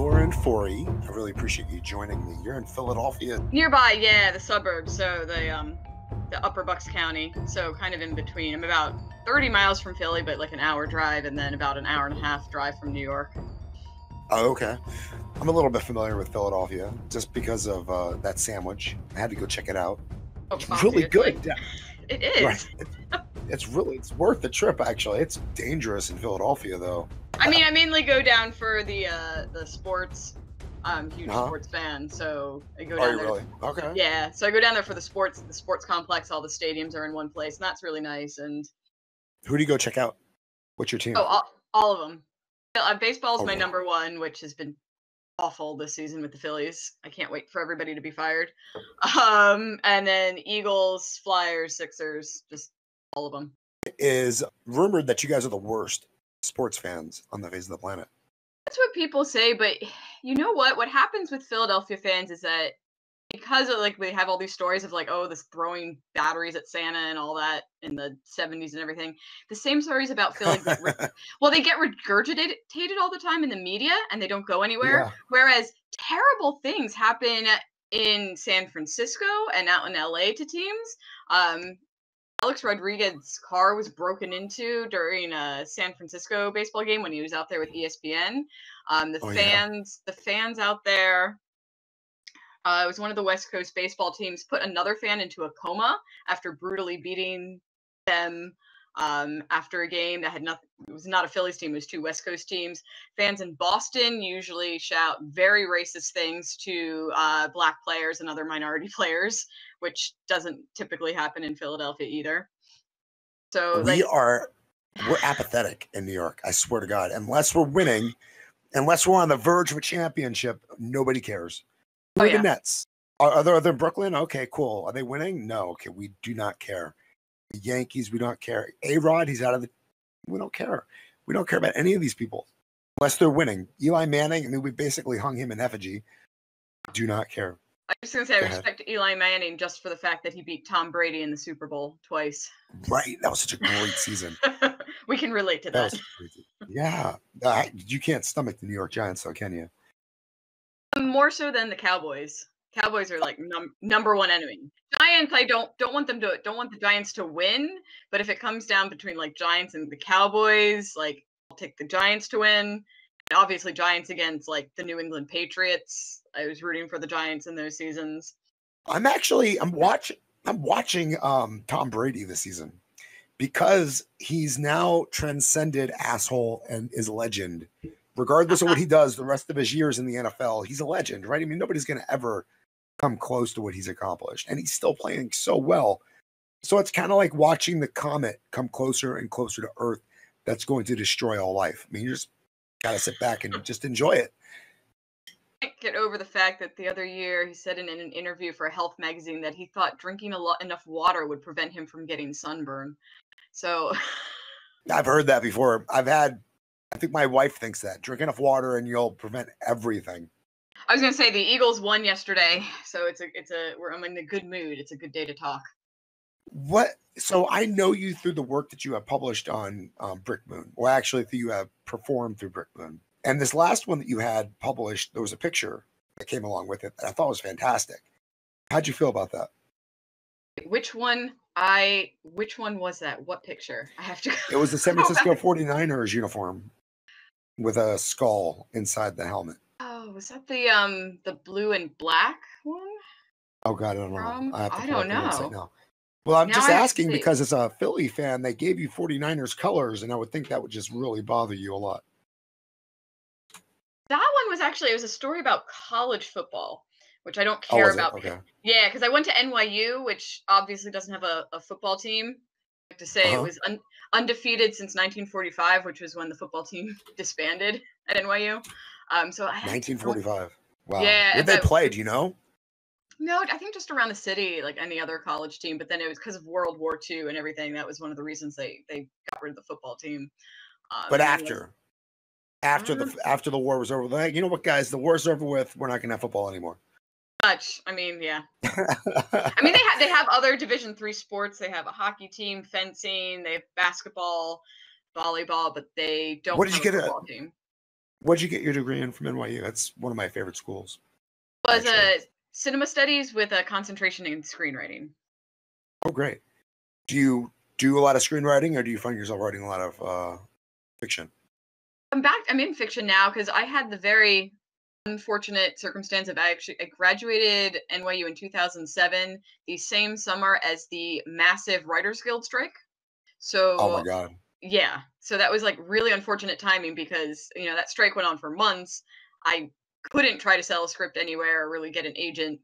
A.Forry. I really appreciate you joining me. You're in Philadelphia. Nearby, yeah, the suburbs. So the Upper Bucks County. So kind of in between. I'm about 30 miles from Philly, but like an hour drive, and then about an hour and a half drive from New York. Oh, okay. I'm a little bit familiar with Philadelphia just because of that sandwich. I had to go check it out. Oh, It's really good. It is. Right. It's worth the trip, actually. It's dangerous in Philadelphia, though. I mean, I mainly go down for the sports. I'm a huge sports fan, so I go down there. Really? Okay. Yeah, so I go down there for the sports complex. All the stadiums are in one place, and that's really nice. And who do you go check out? What's your team? Oh, all of them. Baseball is my number one, which has been awful this season with the Phillies. I can't wait for everybody to be fired. And then Eagles, Flyers, Sixers, just all of them. It is rumored that you guys are the worst sports fans on the face of the planet. That's what people say, but you know what? What happens with Philadelphia fans is that because of, like, we have all these stories of like, oh, this throwing batteries at Santa and all that in the 70s and everything. The same stories about Philly they get regurgitated all the time in the media and they don't go anywhere. Yeah. Whereas terrible things happen in San Francisco and out in LA to teams. Alex Rodriguez's car was broken into during a San Francisco baseball game when he was out there with ESPN. The fans out there. It was one of the West Coast baseball teams put another fan into a coma after brutally beating them after a game that had nothing. It was not a Phillies team; it was two West Coast teams. Fans in Boston usually shout very racist things to black players and other minority players, which doesn't typically happen in Philadelphia either. So we're apathetic in New York. I swear to God, unless we're winning, unless we're on the verge of a championship, nobody cares. Who are the Nets? Are they in Brooklyn? Okay, cool. Are they winning? No. Okay, we do not care. The Yankees, we don't care. A-Rod, he's out of the... We don't care. We don't care about any of these people unless they're winning. Eli Manning, I mean, we basically hung him in effigy. Do not care. I was going to say, I respect Eli Manning just for the fact that he beat Tom Brady in the Super Bowl twice. Right. That was such a great season. We can relate to that. Yeah. You can't stomach the New York Giants, though, can you? More so than the Cowboys. Cowboys are like number one enemy. Giants, I don't want the Giants to win, but if it comes down between like Giants and the Cowboys, like I'll take the Giants to win. And obviously Giants against like the New England Patriots. I was rooting for the Giants in those seasons. I'm watching Tom Brady this season because he's now transcended asshole and is legend. Regardless of what he does the rest of his years in the NFL, he's a legend, right? I mean, nobody's going to ever come close to what he's accomplished. And he's still playing so well. So it's kind of like watching the comet come closer and closer to Earth that's going to destroy all life. I mean, you just got to sit back and just enjoy it. I can't get over the fact that the other year he said in an interview for a health magazine that he thought drinking enough water would prevent him from getting sunburn. So I've heard that before. I think my wife thinks that. Drink enough water and you'll prevent everything. I was going to say the Eagles won yesterday, so I'm in a good mood. It's a good day to talk. So I know you through the work that you have published on Brick Moon. Well, actually, you have performed through Brick Moon. And this last one that you had published, there was a picture that came along with it that I thought was fantastic. How'd you feel about that? Which one was that? What picture? I have to go. It was the San Francisco 49ers uniform with a skull inside the helmet. Oh, was that the blue and black one? Oh God, I don't know. I don't know. Well, I'm just asking because as a Philly fan, they gave you 49ers colors, and I would think that would just really bother you a lot. That one it was a story about college football, which I don't care about. Okay. Yeah, because I went to NYU, which obviously doesn't have a football team. I have to say it was undefeated since 1945, which was when the football team disbanded at NYU. So 1945. Wow. Yeah. Where'd they play? Do you know? No, I think just around the city, like any other college team. But then it was because of World War II and everything. That was one of the reasons they got rid of the football team. But after the war was over, like, you know what, guys, the war's over with. We're not gonna have football anymore. Much. I mean, yeah. I mean, they have other Division III sports. They have a hockey team, fencing. They have basketball, volleyball, but they don't have a football team. What'd you get your degree in from NYU? That's one of my favorite schools, Was actually. a cinema studies with a concentration in screenwriting. Oh, great. Do you do a lot of screenwriting, or do you find yourself writing a lot of fiction? I'm in fiction now because I had the very unfortunate circumstance of I graduated NYU in 2007, the same summer as the massive Writers Guild strike. Oh my So God. yeah, so that was like really unfortunate timing because that strike went on for months. I couldn't try to sell a script anywhere or really get an agent,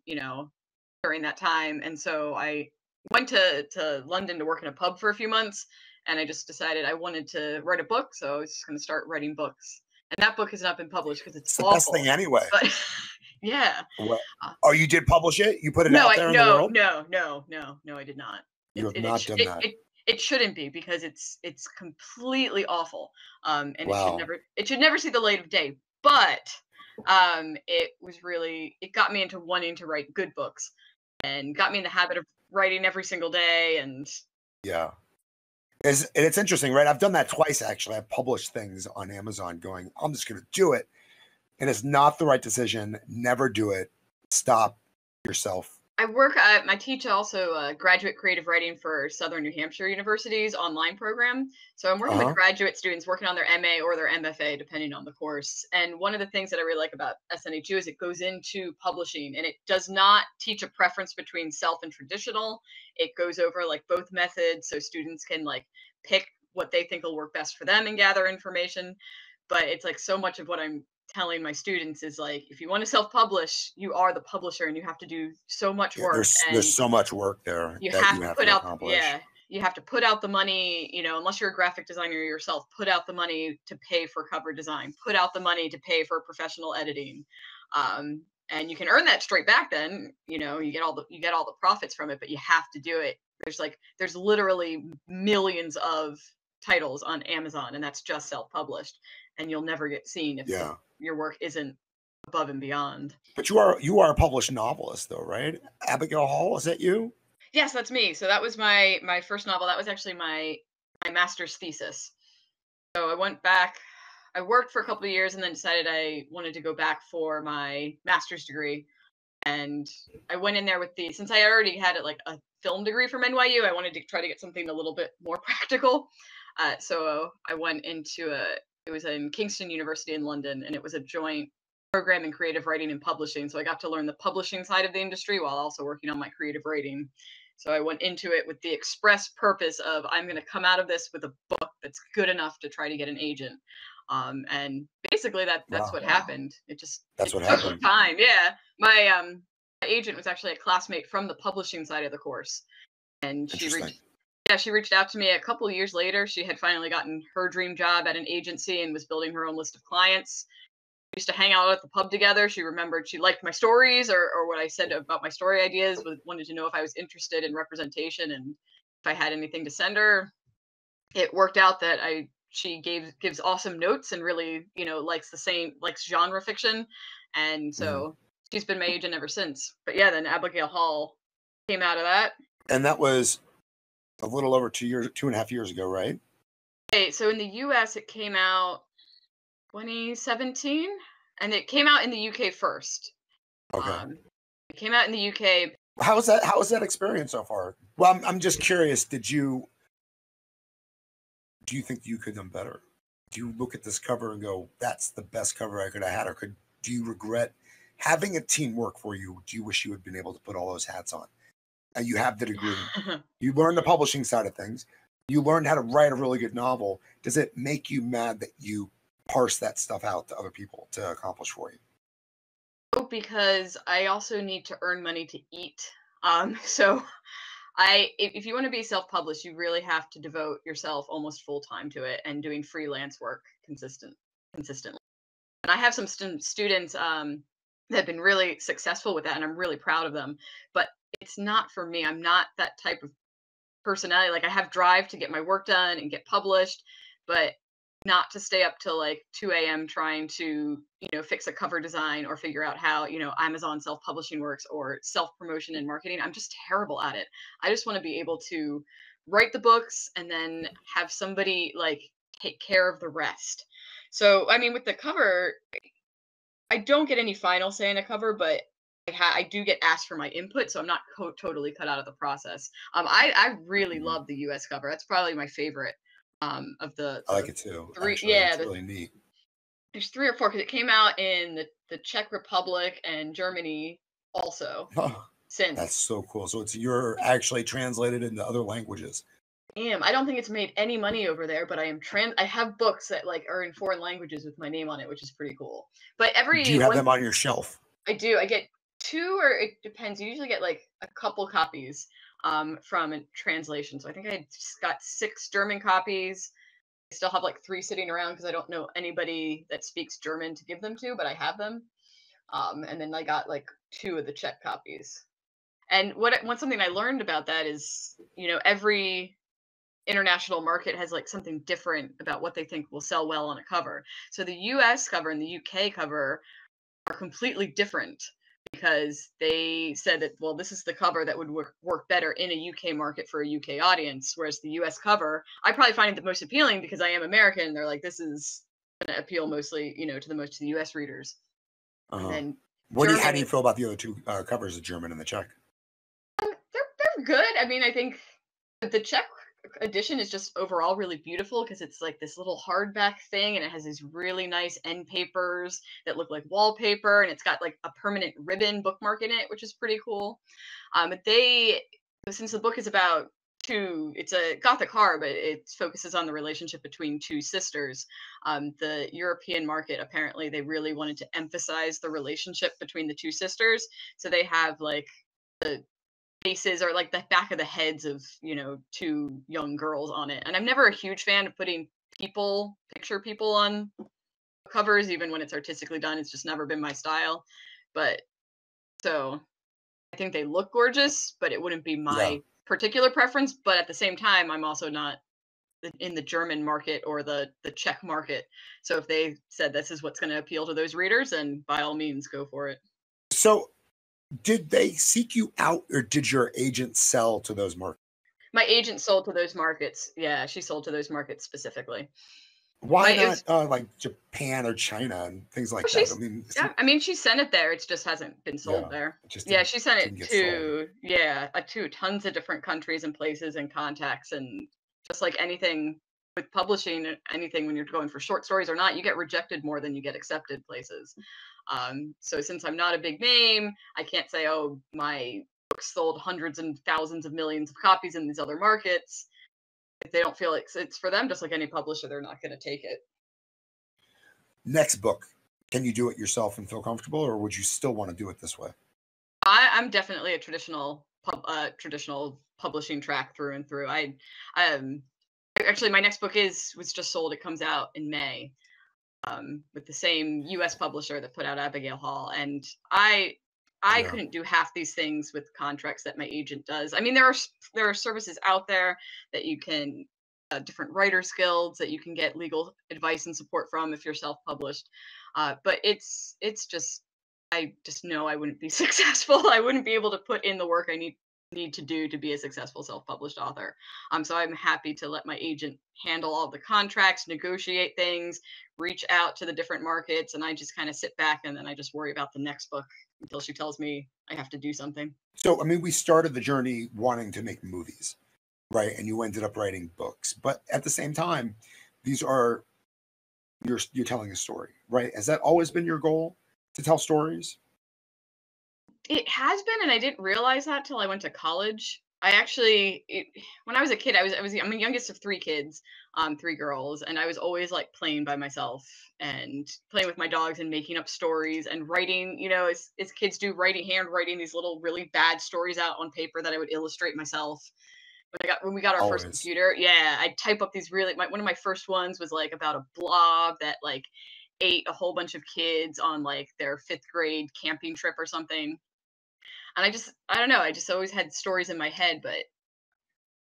during that time, and so I went to London to work in a pub for a few months, and I just decided I wanted to write a book, so I was just going to start writing books. And that book has not been published because it's It's the best thing awful. anyway. But yeah. What? Uh, Oh, you did publish it? You put it no, out there in the world? no, I did not. You have not done that. It shouldn't be because it's completely awful. And Wow. it should never see the light of day. But it got me into wanting to write good books and got me in the habit of writing every single day. And Yeah. It's interesting, right? I've done that twice, actually. I've published things on Amazon going, I'm just going to do it. And it's not the right decision. Never do it. Stop yourself. I teach also graduate creative writing for Southern New Hampshire University's online program. So I'm working with Uh-huh. graduate students working on their MA or their MFA, depending on the course. And one of the things that I really like about SNHU is it goes into publishing, and it does not teach a preference between self and traditional. It goes over like both methods so students can like pick what they think will work best for them and gather information. But it's like so much of what I'm telling my students is like, if you want to self-publish, you are the publisher and you have to do so much Yeah, work, there's and so much work there you that have you to have put to out accomplish. you have to put out the money, unless you're a graphic designer yourself, put out the money to pay for cover design, put out the money to pay for professional editing. And you can earn that straight back then, you get all the profits from it, but you have to do it. There's literally millions of titles on Amazon, and that's just self-published, and you'll never get seen if Yeah. your work isn't above and beyond. But you are a published novelist though, right? Abigail Hall, is that you? Yes, that's me. So that was my first novel. That was actually my master's thesis. So I went back. I worked for a couple of years and then decided I wanted to go back for my master's degree. And I went in there since I already had like a film degree from NYU, I wanted to try to get something a little bit more practical. So I went into it was in Kingston University in London, and it was a joint program in creative writing and publishing. So I got to learn the publishing side of the industry while also working on my creative writing. So I went into it with the express purpose of I'm going to come out of this with a book that's good enough to try to get an agent. And basically that's Wow. what happened. That's It what took happened. time. Yeah. My agent was actually a classmate from the publishing side of the course, and Interesting. she reached out to me a couple of years later. She had finally gotten her dream job at an agency and was building her own list of clients. We used to hang out at the pub together. She remembered she liked my stories or what I said about my story ideas, wanted to know if I was interested in representation and if I had anything to send her. It worked out that she gives awesome notes and really, likes genre fiction. And Mhm. so she's been my agent ever since. But yeah, then Abigail Hall came out of that. And that was a little over 2 years, 2.5 years ago, right? Okay, so in the US it came out 2017, and it came out in the UK first. Okay. Um, it came out in the UK. How is that? How is that experience so far? Well, I'm just curious. Do you think you could have done better? Do you look at this cover and go, "That's the best cover I could have had," or do you regret having a team work for you? Do you wish you had been able to put all those hats on? And you have the degree. You learned the publishing side of things. You learned how to write a really good novel. Does it make you mad that you parse that stuff out to other people to accomplish for you? Because I also need to earn money to eat. So if you want to be self-published, you really have to devote yourself almost full time to it and doing freelance work consistently. And I have some students that have been really successful with that, and I'm really proud of them. But it's not for me. I'm not that type of personality. Like I have drive to get my work done and get published, but not to stay up till like 2 a.m. trying to, fix a cover design or figure out how, Amazon self-publishing works or self-promotion and marketing. I'm just terrible at it. I just want to be able to write the books and then have somebody like take care of the rest. So, I mean, with the cover, I don't get any final say in a cover, but I do get asked for my input, so I'm not totally cut out of the process. I really love the U.S. cover. That's probably my favorite of the I like it too. three. Actually, Yeah, it's really neat. there's 3 or 4 because it came out in the Czech Republic and Germany also. Oh, Since that's so cool. So you're actually translated into other languages. I don't think it's made any money over there, but I have books that like are in foreign languages with my name on it, which is pretty cool. But Do you have them on your shelf? I do. I get 2, or it depends. You usually get like a couple copies from a translation. So I think I just got 6 German copies. I still have like 3 sitting around because I don't know anybody that speaks German to give them to, but I have them. And then I got like 2 of the Czech copies. And something I learned about that is, every international market has like something different about what they think will sell well on a cover. So the US cover and the UK cover are completely different because they said that, well, this is the cover that would work better in a UK market for a UK audience, whereas the US cover, I probably find it the most appealing because I am American, and they're like, this is going to appeal mostly, to the US readers. And then how do you feel about the other 2 covers, the German and the Czech? They're good. I mean, I think the Czech edition is just overall really beautiful because it's like this little hardback thing, and it has these really nice end papers that look like wallpaper, and it's got like a permanent ribbon bookmark in it, which is pretty cool. But since the book is about it's a Gothic horror, but it focuses on the relationship between 2 sisters. The European market, apparently, they really wanted to emphasize the relationship between the 2 sisters, so they have like the faces or like the back of the heads of 2 young girls on it. And I'm never a huge fan of putting picture people on covers, even when it's artistically done. It's just never been my style. But so I think they look gorgeous, but it wouldn't be my particular preference. But at the same time, I'm also not in the German market or the Czech market. So if they said this is what's going to appeal to those readers, then by all means go for it. So did they seek you out, or did your agent sell to those markets? My agent sold to those markets. Yeah, she sold to those markets specifically. Why not like Japan or China and things like that? I mean, she sent it there. It just hasn't been sold there. She sent it to tons of different countries and places and contacts, and just like anything with publishing, anything when you're going for short stories or not, you get rejected more than you get accepted places. So since I'm not a big name, I can't say, oh, my book sold hundreds and thousands of millions of copies in these other markets. If they don't feel like it's for them, just like any publisher, they're not going to take it. Next book, can you do it yourself and feel comfortable, or would you still want to do it this way? I'm definitely a traditional publishing track through and through. Actually, my next book was just sold. It comes out in May. With the same U.S. publisher that put out ABIGALE HALL, and I couldn't do half these things with contracts that my agent does. I mean, there are services out there that you can different writers guilds that you can get legal advice and support from if you're self-published. But it's just I just know I wouldn't be successful. I wouldn't be able to put in the work I need to do to be a successful self-published author. So I'm happy to let my agent handle all the contracts, negotiate things, reach out to the different markets, and I just kind of sit back and then I just worry about the next book until she tells me I have to do something. So, I mean, we started the journey wanting to make movies, right? And you ended up writing books, but at the same time, you're telling a story, right? Has that always been your goal, to tell stories? It has been, and I didn't realize that till I went to college. When I was a kid, I'm the youngest of 3 kids, 3 girls, and I was always like playing by myself and playing with my dogs and making up stories and writing, as kids do, handwriting these little really bad stories out on paper that I would illustrate myself. When we got our first computer, I'd type up these one of my first ones was like about a blob that like ate a whole bunch of kids on like their 5th grade camping trip or something. And I don't know, I just always had stories in my head, but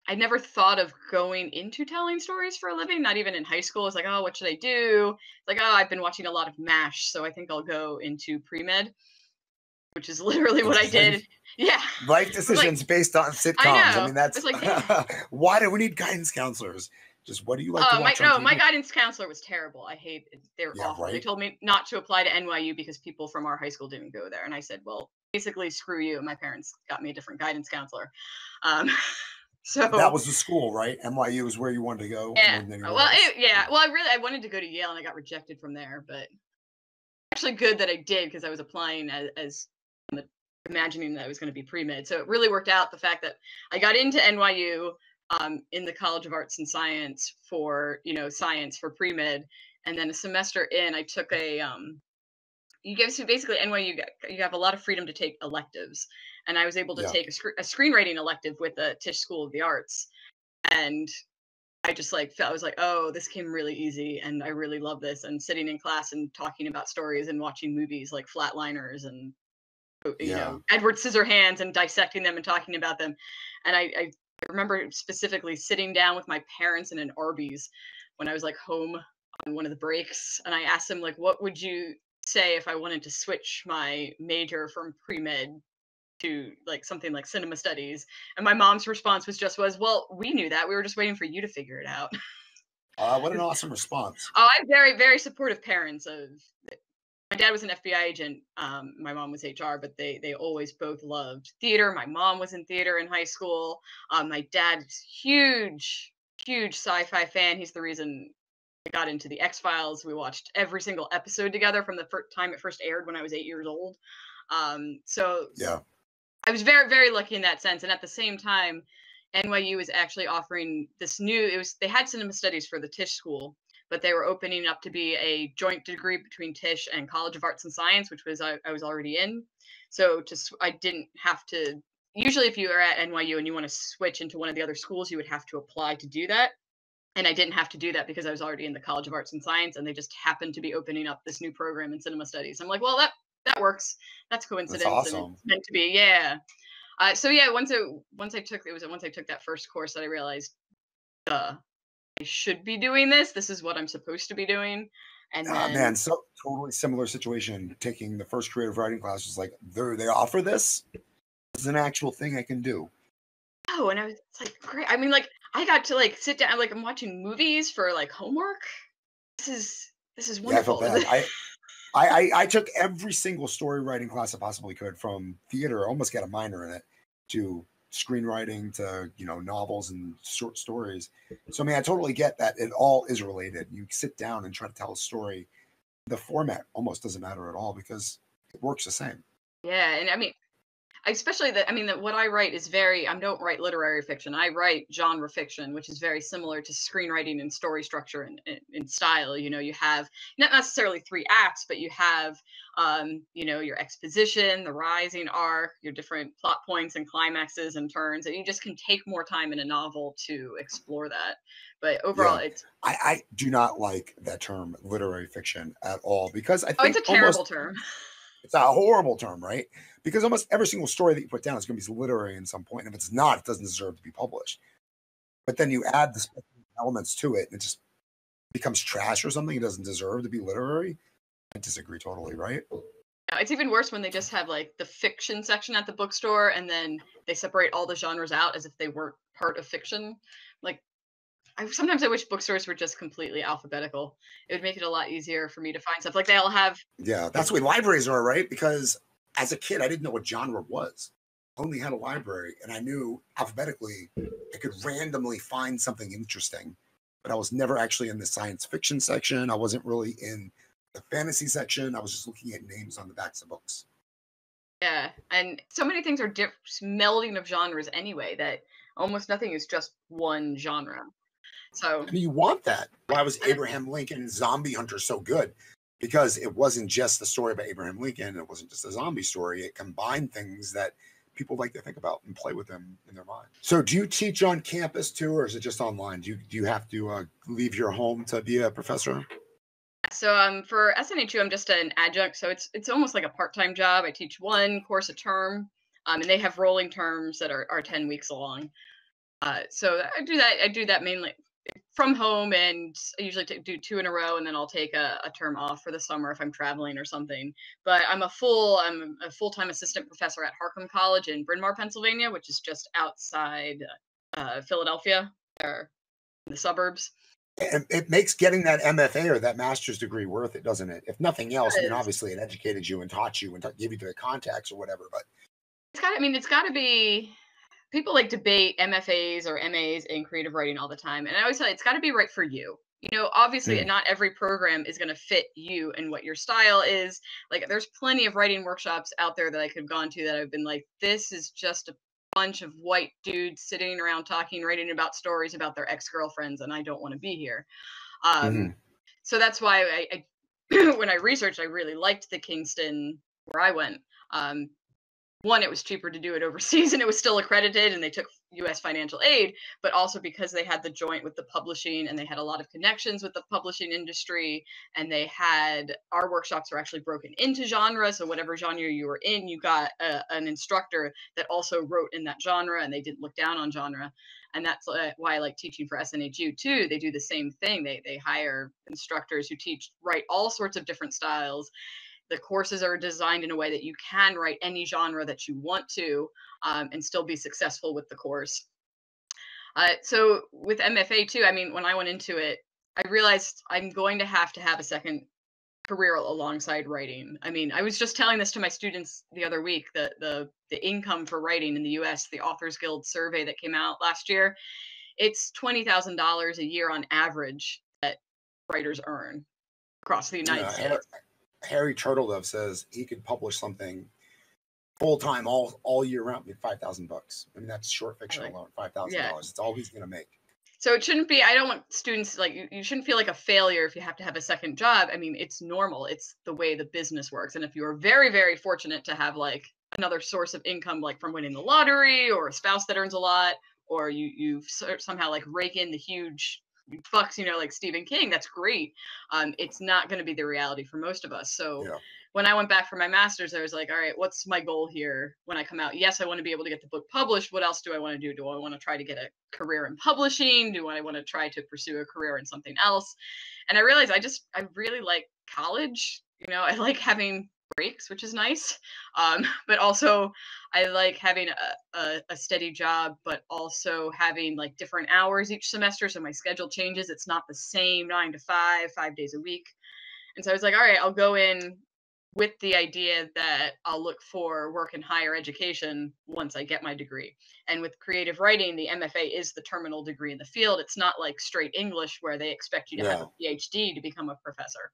I never thought of going into telling stories for a living, not even in high school. It's like, oh, what should I do? It's like, oh, I've been watching a lot of MASH, so I think I'll go into pre-med, which is literally what I did. Yeah. Life decisions based on sitcoms. I mean, that's why do we need guidance counselors? Just what do you like to watch on no, TV? my guidance counselor was terrible. I hate it. They're Yeah, awful. They right. told me not to apply to NYU because people from our high school didn't go there, and I said, well, basically, screw you. My parents got me a different guidance counselor. Um, That so was the school, right? NYU is where you wanted to go yeah, more than well, anywhere else. yeah, well, I wanted to go to Yale, and I got rejected from there, but actually good that I did because I was applying as imagining that I was going to be pre-med. So it really worked out the fact that I got into NYU in the College of Arts and Science for, science for pre-med. And then a semester in, I took you give so basically NYU, you have a lot of freedom to take electives. And I was able to Yeah. take a screenwriting elective with the Tisch School of the Arts. And I just I was like, oh, this came really easy, and I really love this. And sitting in class and talking about stories and watching movies like Flatliners and Yeah. Edward Scissorhands and dissecting them and talking about them. And I remember specifically sitting down with my parents in an Arby's when I was like home on one of the breaks, and I asked them like, what would you say if I wanted to switch my major from pre-med to like something like cinema studies? And my mom's response was, well, we knew that. We were just waiting for you to figure it out. What an awesome response. Oh, I have very, very supportive parents. My dad was an FBI agent. My mom was HR, but they always both loved theater. My mom was in theater in high school. My dad's huge sci-fi fan. He's the reason I got into the X-Files. We watched every single episode together from the time it first aired when I was 8 years old. So Yeah. I was very, very lucky in that sense. And at the same time, NYU was actually offering this they had cinema studies for the Tisch School, but they were opening up to be a joint degree between Tisch and College of Arts and Science, which was I was already in. So I didn't have to. Usually, if you are at NYU and you want to switch into one of the other schools, you would have to apply to do that. And I didn't have to do that because I was already in the College of Arts and Science, and they just happened to be opening up this new program in cinema studies. I'm like, well, that works. That's That's coincidence, and awesome. it's meant to be. Yeah. So yeah, once I took that first course that I realized, I should be doing this. This is what I'm supposed to be doing. And Man, then so totally similar situation. Taking the first creative writing class was like, they offer this. This is an actual thing I can do. and I was like, great. I mean, like I got to like sit down, like I'm watching movies for like homework. This is Yeah, I felt wonderful. bad. I took every single story writing class I possibly could, from theater, almost got a minor in it, to screenwriting, to novels and short stories. So I mean, I totally get that it all is related. You sit down and try to tell a story. The format almost doesn't matter at all because it works the same. Yeah, and I mean, especially that what I write is I don't write literary fiction. I write genre fiction, which is very similar to screenwriting and story structure and style. You have not necessarily 3 acts, but you have your exposition, the rising arc, your different plot points and climaxes and turns, and you just can take more time in a novel to explore that. But overall, Yeah, it's I do not like that term literary fiction at all, because I it's think a terrible almost term. it's a horrible term, right? Because almost every single story that you put down is going to be literary in some point. And if it's not, it doesn't deserve to be published. But then you add the specific elements to it, and it just becomes trash or something. It doesn't deserve to be literary. I disagree totally, right? It's even worse when they just have like the fiction section at the bookstore, and then they separate all the genres out as if they weren't part of fiction. Like, sometimes I wish bookstores were just completely alphabetical. It would make it a lot easier for me to find stuff. Like they all have. Yeah, that's the way libraries are, right? Because as a kid, I didn't know what genre was. I only had a library, and I knew alphabetically I could randomly find something interesting, but I was never actually in the science fiction section. I wasn't really in the fantasy section. I was just looking at names on the backs of books. Yeah, and so many things are melding of genres anyway that almost nothing is just one genre. So And you want that. Why was Abraham Lincoln Zombie Hunter so good? Because it wasn't just the story about Abraham Lincoln. It wasn't just a zombie story. It combined things that people like to think about and play with them in their mind. So do you teach on campus too, or is it just online? Do you have to leave your home to be a professor? for SNHU, I'm just an adjunct, so it's almost like a part-time job. I teach one course a term, and they have rolling terms that are 10 weeks long. So I do that mainly from home, and I usually do 2 in a row, and then I'll take a term off for the summer if I'm traveling or something. But I'm a full-time assistant professor at Harcum College in Bryn Mawr, Pennsylvania, which is just outside Philadelphia. in the suburbs. And it makes getting that MFA or that master's degree worth it, doesn't it? If nothing else, I mean, obviously it educated you and taught you and gave you the contacts or whatever, but it's got to be, people like debate MFAs or MAs in creative writing all the time. And I always tell you, it's got to be right for you. You know, obviously not every program is going to fit you and what your style is. Like there's plenty of writing workshops out there that I could have gone to that I've been like, this is just a bunch of white dudes sitting around talking, writing about stories about their ex-girlfriends, and I don't want to be here. So that's why I when I researched, I really liked the Kingston where I went. One, it was cheaper to do it overseas and it was still accredited and they took US financial aid, but also because they had the joint with the publishing and they had a lot of connections with the publishing industry, and they had, our workshops were actually broken into genre. So whatever genre you were in, you got an instructor that also wrote in that genre, and they didn't look down on genre. And that's why I like teaching for SNHU too. They do the same thing. They hire instructors who write all sorts of different styles. The courses are designed in a way that you can write any genre that you want to, and still be successful with the course. So with MFA too, I mean, when I went into it, I realized I'm going to have a second career alongside writing. I mean, I was just telling this to my students the other week, the income for writing in the US, the Authors Guild survey that came out last year, it's $20,000 a year on average that writers earn across the United States. Harry Turtledove says he could publish something full time all year round, $5,000. I mean, that's short fiction alone, $5,000. Yeah. It's all he's going to make. So it shouldn't be, I don't want students, like, you shouldn't feel like a failure if you have to have a second job. I mean, it's normal. It's the way the business works. And if you're very, very fortunate to have like another source of income, like from winning the lottery or a spouse that earns a lot, or you somehow like rake in the huge bucks, you know, like Stephen King, that's great. It's not going to be the reality for most of us. So when I went back for my master's, I was like, all right, what's my goal here when I come out? Yes, I want to be able to get the book published. What else do I want to do? Do I want to try to get a career in publishing? Do I want to try to pursue a career in something else? And I realized I really like college. You know, I like having breaks, which is nice. But also I like having a steady job, but also having like different hours each semester. So my schedule changes. It's not the same 9 to 5 days a week. And so I was like, all right, I'll go in with the idea that I'll look for work in higher education once I get my degree. And with creative writing, the MFA is the terminal degree in the field. It's not like straight English where they expect you to have a PhD to become a professor.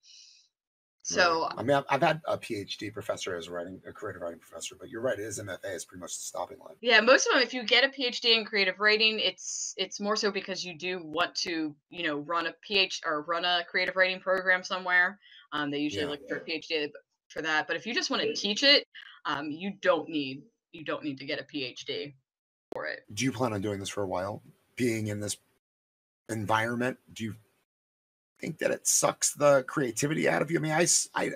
So I mean, I've had a PhD professor as a creative writing professor, but you're right, it is MFA is pretty much the stopping line. Yeah, most of them, if you get a PhD in creative writing, it's more so because you do want to, you know, run a creative writing program somewhere. They usually look for a PhD for that. But if you just want to teach it, you don't need to get a PhD for it. Do you plan on doing this for a while? Being in this environment, do you think that it sucks the creativity out of you? I mean,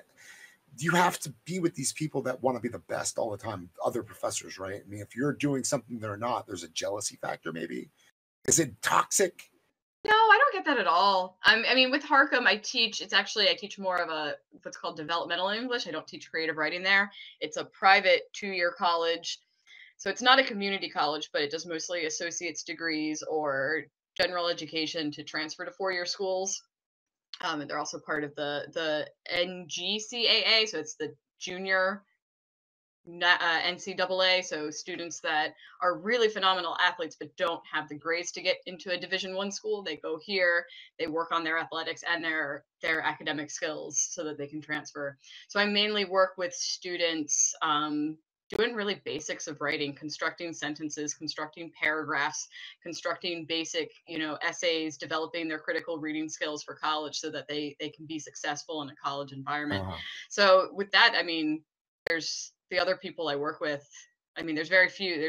you have to be with these people that want to be the best all the time, other professors, right? I mean, if you're doing something they're not, there's a jealousy factor maybe. Is it toxic? No, I don't get that at all. I mean, with Harcum, I teach more of what's called developmental English. I don't teach creative writing there. It's a private 2-year college. So it's not a community college, but it does mostly associate's degrees or general education to transfer to 4-year schools. And they're also part of the NGCAA, so it's the junior NCAA. So students that are really phenomenal athletes but don't have the grades to get into a Division I school, they go here, they work on their athletics and their academic skills so that they can transfer. So I mainly work with students doing really basics of writing, constructing sentences, constructing paragraphs, constructing basic, you know, essays, developing their critical reading skills for college so that they can be successful in a college environment. So with that, I mean, there's the other people I work with. I mean, there's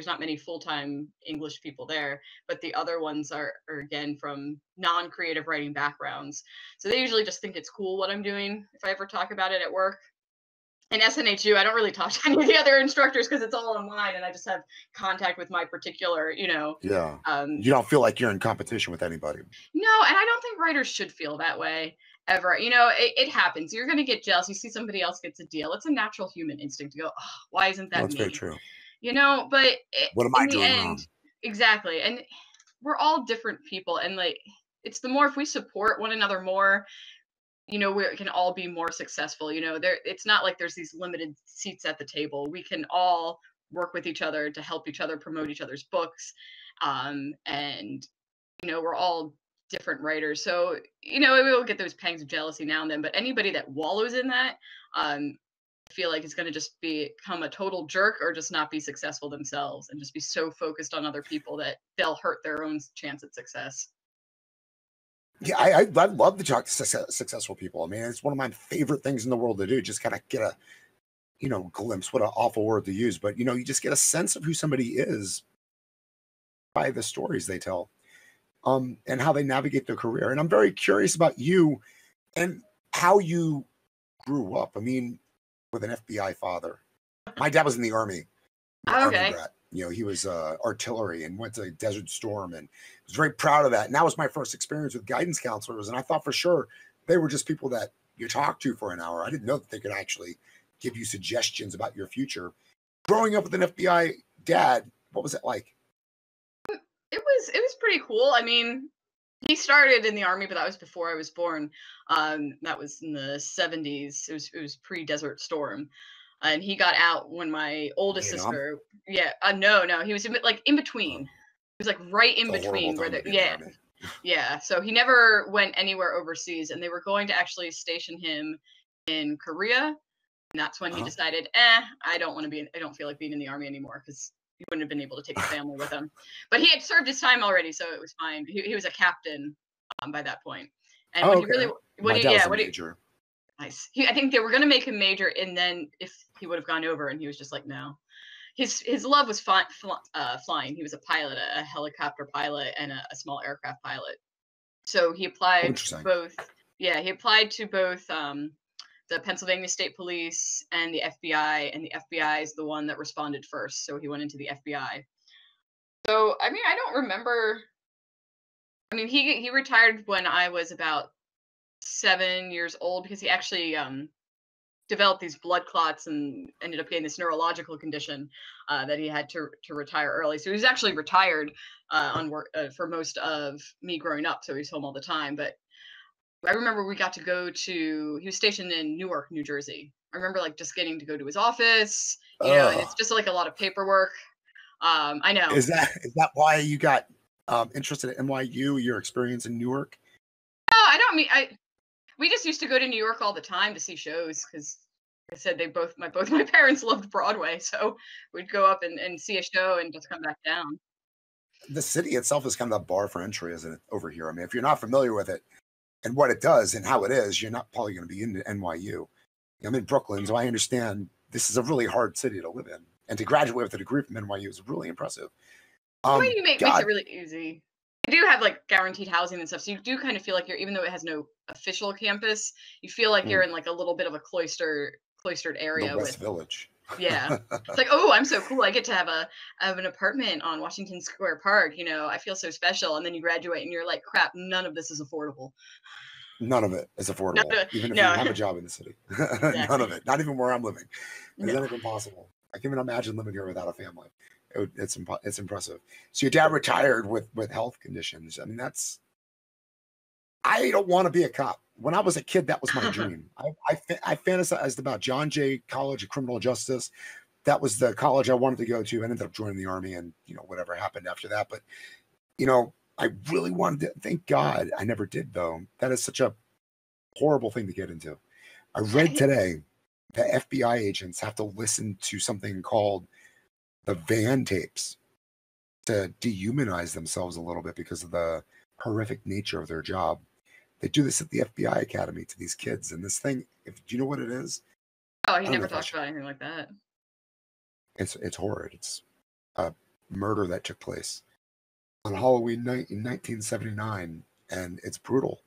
not many full-time English people there, but the other ones are again from non-creative writing backgrounds. So they usually just think it's cool what I'm doing if I ever talk about it at work. In SNHU, I don't really talk to any of the other instructors because it's all online and I just have contact with my particular, you know. Yeah. You don't feel like you're in competition with anybody. No, and I don't think writers should feel that way ever. You know, it happens. You're going to get jealous. You see somebody else gets a deal. It's a natural human instinct to go, oh, why isn't that me? That's very true. You know, but what am I doing wrong? Exactly. And we're all different people. And like, it's the more if we support one another more, you know, we can all be more successful. You know, it's not like there's these limited seats at the table. We can all work with each other to help each other promote each other's books. And you know, we're all different writers. So, you know, we will get those pangs of jealousy now and then, but anybody that wallows in that, I feel like is going to just become a total jerk or just not be successful themselves and just be so focused on other people that they'll hurt their own chance at success. Yeah, I love to talk to successful people. I mean, it's one of my favorite things in the world to do. Just kind of get a, you know, glimpse. What an awful word to use, but you know, you just get a sense of who somebody is by the stories they tell, and how they navigate their career. And I'm very curious about you and how you grew up. I mean, with an FBI father. My dad was in the Army. Army brat. You know, he was artillery and went to Desert Storm and was very proud of that. And that was my first experience with guidance counselors. And I thought for sure they were just people that you talk to for an hour. I didn't know that they could actually give you suggestions about your future. Growing up with an FBI dad, what was it like? It was pretty cool. I mean, he started in the Army, but that was before I was born. That was in the 70s. It was pre-Desert Storm. And he got out when my oldest sister, no, he was in between. He was like right in between where yeah. So he never went anywhere overseas, and they were going to actually station him in Korea, and that's when he decided, I don't feel like being in the Army anymore, because he wouldn't have been able to take his family with him. But he had served his time already, so it was fine. He was a captain by that point. And major. Nice. I think they were going to make him major, and then if he would have gone over, and he was just like, no. His love was flying. He was a pilot, a helicopter pilot, and a small aircraft pilot. So he applied to both. Yeah, he applied to both the Pennsylvania State Police and the FBI, and the FBI is the one that responded first. So he went into the FBI. So I mean, I don't remember. I mean, he retired when I was about 7 years old, because he actually developed these blood clots and ended up getting this neurological condition that he had to retire early. So he was actually retired on work for most of me growing up. So he was home all the time. But I remember we got to go to, he was stationed in Newark, New Jersey. I remember like just getting to go to his office, you know, and it's just like a lot of paperwork. I know. Is that why you got interested in NYU, your experience in Newark? No, I don't mean, we just used to go to New York all the time to see shows, because like I said, both my parents loved Broadway, so we'd go up and see a show and just come back down. The city itself is kind of the bar for entry, isn't it, over here? I mean, if you're not familiar with it and what it does and how it is, you're not probably going to be into NYU. I'm in Brooklyn, so I understand this is a really hard city to live in. And to graduate with a degree from NYU is really impressive. Makes it really easy. They do have like guaranteed housing and stuff, so you do kind of feel like even though it has no official campus, you feel like you're in like a little bit of a cloistered area. The West Village. Yeah, it's like, oh, I'm so cool. I get to have an apartment on Washington Square Park. You know, I feel so special. And then you graduate and you're like, crap, none of this is affordable. None of it is affordable, even if you have a job in the city. Exactly. None of it, not even where I'm living. Is anything possible? I can't even imagine living here without a family. It's impressive. So your dad retired with health conditions. I mean, I don't want to be a cop. When I was a kid, that was my dream. I fantasized about John Jay College of Criminal Justice. That was the college I wanted to go to. I ended up joining the Army, and you know, whatever happened after that. But you know, I really wanted to. Thank God I never did, though. That is such a horrible thing to get into. I read today that FBI agents have to listen to something called the van tapes to dehumanize themselves a little bit because of the horrific nature of their job. They do this at the FBI Academy to these kids, and this thing, do you know what it is? Oh, he never talked about anything like that. It's horrid. It's a murder that took place on Halloween night in 1979, and it's brutal.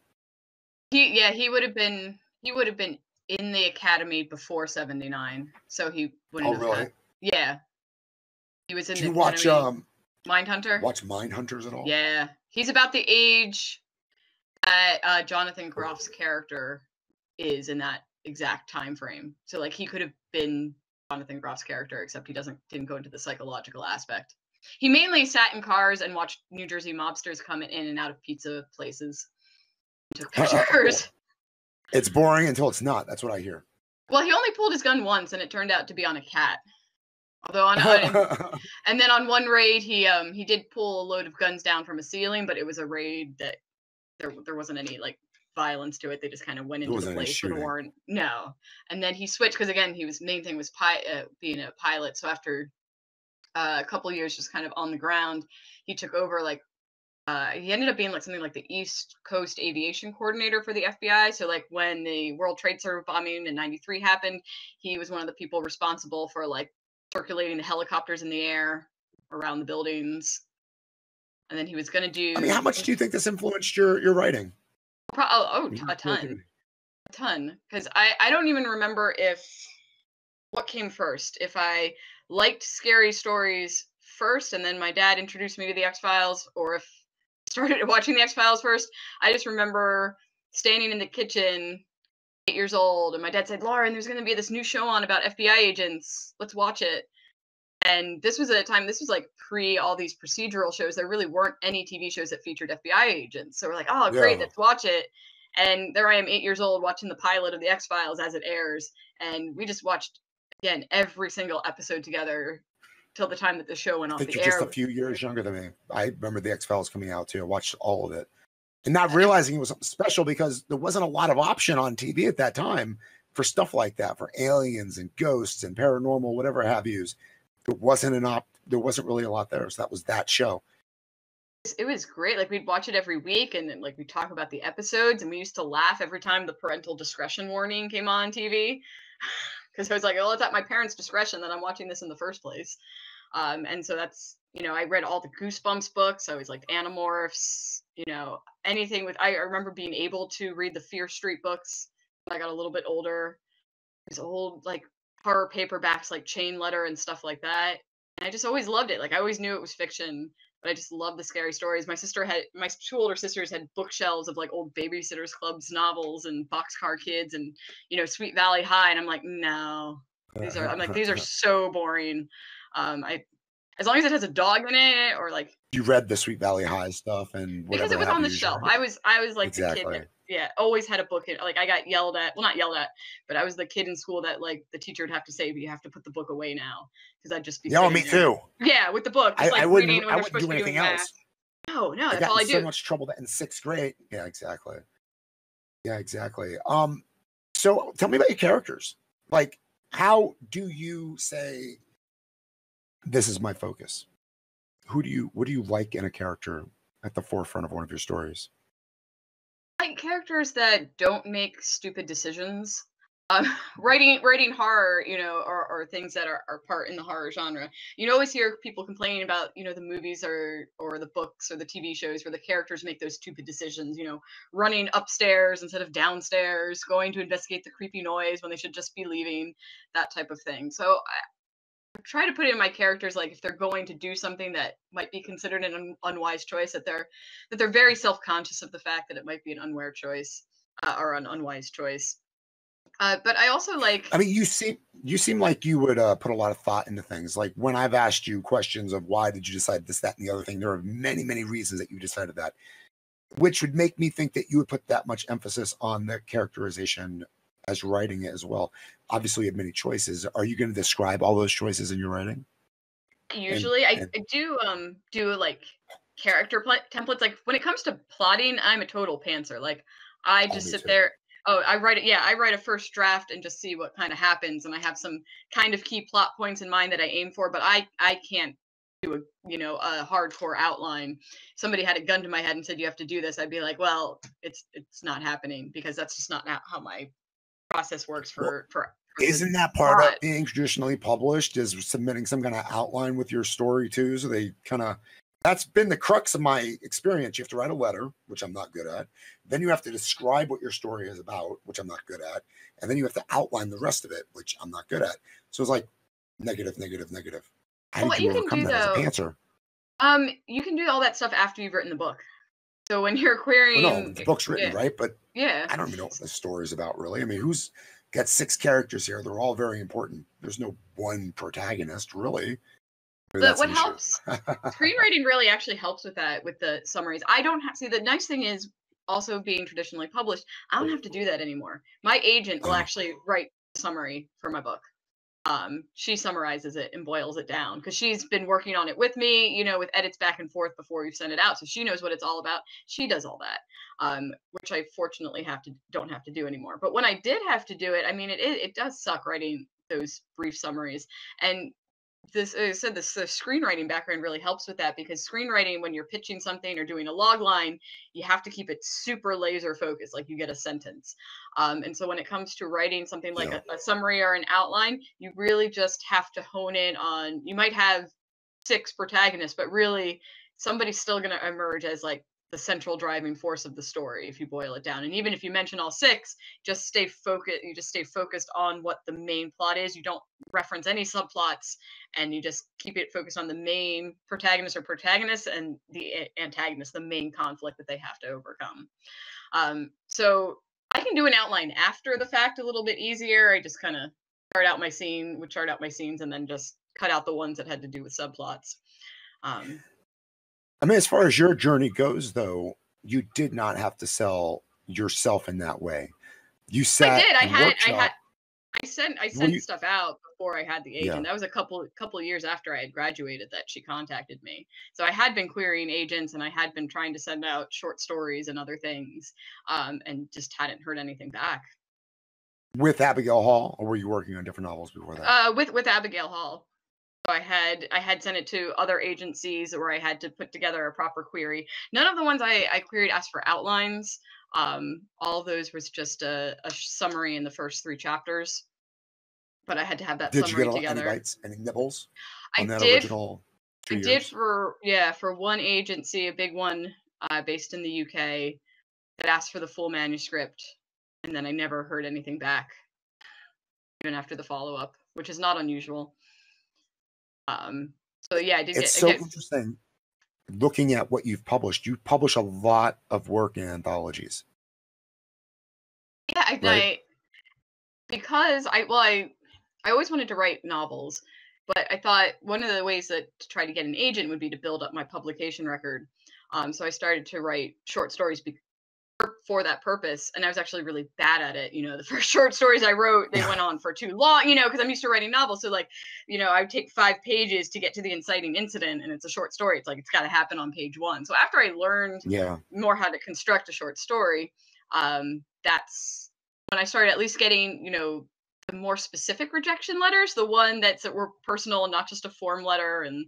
He would have been in the academy before 79, so he wouldn't have really? Yeah. He was in Did the you watch Mindhunter? Watch Mindhunters at all? Yeah. He's about the age that Jonathan Groff's character is in that exact time frame. So like he could have been Jonathan Groff's character, except he didn't go into the psychological aspect. He mainly sat in cars and watched New Jersey mobsters come in and out of pizza places. Took pictures. It's boring until it's not. That's what I hear. Well, he only pulled his gun once, and it turned out to be on a cat. Although and then on one raid, he did pull a load of guns down from a ceiling, but it was a raid that there wasn't any like violence to it. They just kind of went into the place with a warrant. No, and then he switched because again, main thing was being a pilot. So after a couple years just kind of on the ground, he took over like. He ended up being like something like the East Coast Aviation Coordinator for the FBI. So like when the World Trade Center bombing in '93 happened, he was one of the people responsible for like circulating the helicopters in the air around the buildings. And then he was going to do. I mean, how much do you think this influenced your writing? A ton. Because I don't even remember what came first. If I liked scary stories first, and then my dad introduced me to the X-Files, or if started watching the X-Files first. I just remember standing in the kitchen, 8 years old, and my dad said, "Lauren, there's going to be this new show on about FBI agents. Let's watch it." And this was like pre all these procedural shows. There really weren't any TV shows that featured FBI agents. So we're like, "Oh, great, let's watch it." And there I am, 8 years old, watching the pilot of the X-Files as it airs. And we just watched, again, every single episode together till the time that the show went off the air. You're just a few years younger than me. I remember the X-Files coming out too. I watched all of it. And not realizing it was something special because there wasn't a lot of option on TV at that time for stuff like that, for aliens and ghosts and paranormal, whatever have yous. There wasn't really a lot there. So that was that show. It was great. Like we'd watch it every week and then like we'd talk about the episodes and we used to laugh every time the parental discretion warning came on TV. Because I was like, oh, it's at my parents' discretion that I'm watching this in the first place. And so that's, I read all the Goosebumps books. I was like Animorphs, anything with, I remember being able to read the Fear Street books when I got a little bit older. These old like horror paperbacks like Chain Letter and stuff like that. And I just always loved it. Like I always knew it was fiction, but I just loved the scary stories. My two older sisters had bookshelves of like old Babysitters Club's novels and Boxcar Kids and, Sweet Valley High. And I'm like, no, these are so boring. As long as it has a dog in it or like. You read the Sweet Valley High stuff and whatever. Because it was on the shelf. I was like exactly. The kid that, always had a book in. Like I got yelled at. Well, not yelled at, but I was the kid in school that like the teacher would have to say, "But you have to put the book away now," because I'd just be. Yeah, me too. Yeah, with the book. Just, I wouldn't do anything else. No, that's all I do. So much trouble in 6th grade. Yeah, exactly. So tell me about your characters. Like, how do you say, this is my focus? What do you like in a character at the forefront of one of your stories? I like characters that don't make stupid decisions. Writing horror, or things that are part in the horror genre. You always hear people complaining about, the movies or the books or the TV shows where the characters make those stupid decisions, running upstairs instead of downstairs, going to investigate the creepy noise when they should just be leaving, that type of thing. So I try to put in my characters, like if they're going to do something that might be considered an unwise choice, that they're very self-conscious of the fact that it might be an unwise choice or an unwise choice. But I also like. I mean, you seem like you would put a lot of thought into things. Like when I've asked you questions of why did you decide this, that, and the other thing, there are many, many reasons that you decided that, which would make me think that you would put that much emphasis on the characterization as writing it as well. Obviously, you have many choices. Are you going to describe all those choices in your writing? Usually, I do like character templates. Like when it comes to plotting, I'm a total pantser. Like I just sit there. Oh, I write it. Yeah, I write a first draft and just see what kind of happens, and I have some kind of key plot points in mind that I aim for. But I can't do a hardcore outline. Somebody had a gun to my head and said you have to do this. I'd be like, well, it's not happening because that's just not how my process works for isn't that part of being traditionally published, is submitting some kind of outline with your story too? So they kind of. That's been the crux of my experience. You have to write a letter, which I'm not good at. Then you have to describe what your story is about, which I'm not good at. And then you have to outline the rest of it, which I'm not good at. So it's like negative, negative, negative. How did you overcome that as a pantser? You can do all that stuff after you've written the book. So when you're querying... Well, no, the book's written, right? But yeah, I don't even know what the story's about, really. I mean, who's got 6 characters here? They're all very important. There's no one protagonist, really. But what helps, screenwriting really actually helps with that, with the summaries. I don't have, see, the nice thing is also being traditionally published, I don't have to do that anymore. My agent will actually write the summary for my book. She summarizes it and boils it down because she's been working on it with me, you know, with edits back and forth before we've sent it out. So she knows what it's all about. She does all that, which I fortunately don't have to do anymore. But when I did have to do it, I mean, it does suck writing those brief summaries. And this, I said, this the screenwriting background really helps with that, because screenwriting, when you're pitching something or doing a log line, you have to keep it super laser focused, like you get a sentence. And so when it comes to writing something like a summary or an outline, you really just have to hone in on, you might have 6 protagonists, but really somebody's still going to emerge as like the central driving force of the story if you boil it down. And even if you mention all 6, just stay focused. You just stay focused on what the main plot is. You don't reference any subplots, and you just keep it focused on the main protagonist or protagonists and the antagonist, the main conflict that they have to overcome. So I can do an outline after the fact a little bit easier. I just kind of chart out my scenes, and then just cut out the ones that had to do with subplots. I mean, as far as your journey goes, though, you did not have to sell yourself in that way. You sat. I did. I sent stuff out before I had the agent. That was a couple of years after I had graduated that she contacted me. So I had been querying agents, and I had been trying to send out short stories and other things, and just hadn't heard anything back. With Abigail Hall, or were you working on different novels before that? With Abigail Hall. So I had sent it to other agencies where I had to put together a proper query. None of the ones I queried asked for outlines. All of those was just a summary in the first 3 chapters. But I had to have that summary together. Did you get any bites, any nibbles on that original 2 years? I did for one agency, a big one based in the UK, that asked for the full manuscript, and then I never heard anything back, even after the follow-up, which is not unusual. So yeah, I did. It's so interesting looking at what you've published. You publish a lot of work in anthologies. Yeah, because I always wanted to write novels, but I thought one of the ways to try to get an agent would be to build up my publication record. So I started to write short stories for that purpose, and I was actually really bad at it. You know, the first short stories I wrote, they went on for too long, you know, because I'm used to writing novels. So like, you know, I would take 5 pages to get to the inciting incident, and it's a short story. It's like, it's got to happen on page 1. So after I learned more how to construct a short story, that's when I started at least getting, you know, the more specific rejection letters, the one that were personal and not just a form letter, and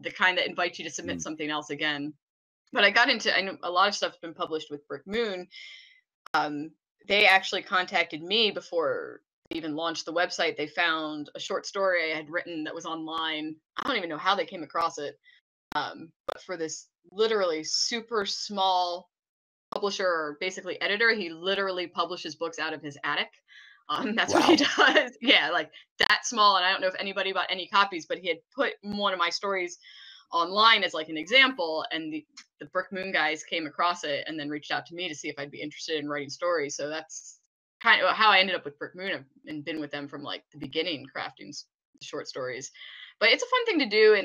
the kind that invites you to submit something else again. But I know a lot of stuff's been published with Brick Moon. They actually contacted me before they even launched the website. They found a short story I had written that was online. I don't even know how they came across it. But for this literally super small publisher, or basically editor, he literally publishes books out of his attic. That's what he does. Yeah, like that small. And I don't know if anybody bought any copies, but he had put one of my stories online as like an example, and the Brick Moon guys came across it and then reached out to me to see if I'd be interested in writing stories. So that's kind of how I ended up with Brick Moon, and been with them from like the beginning, crafting short stories. But it's a fun thing to do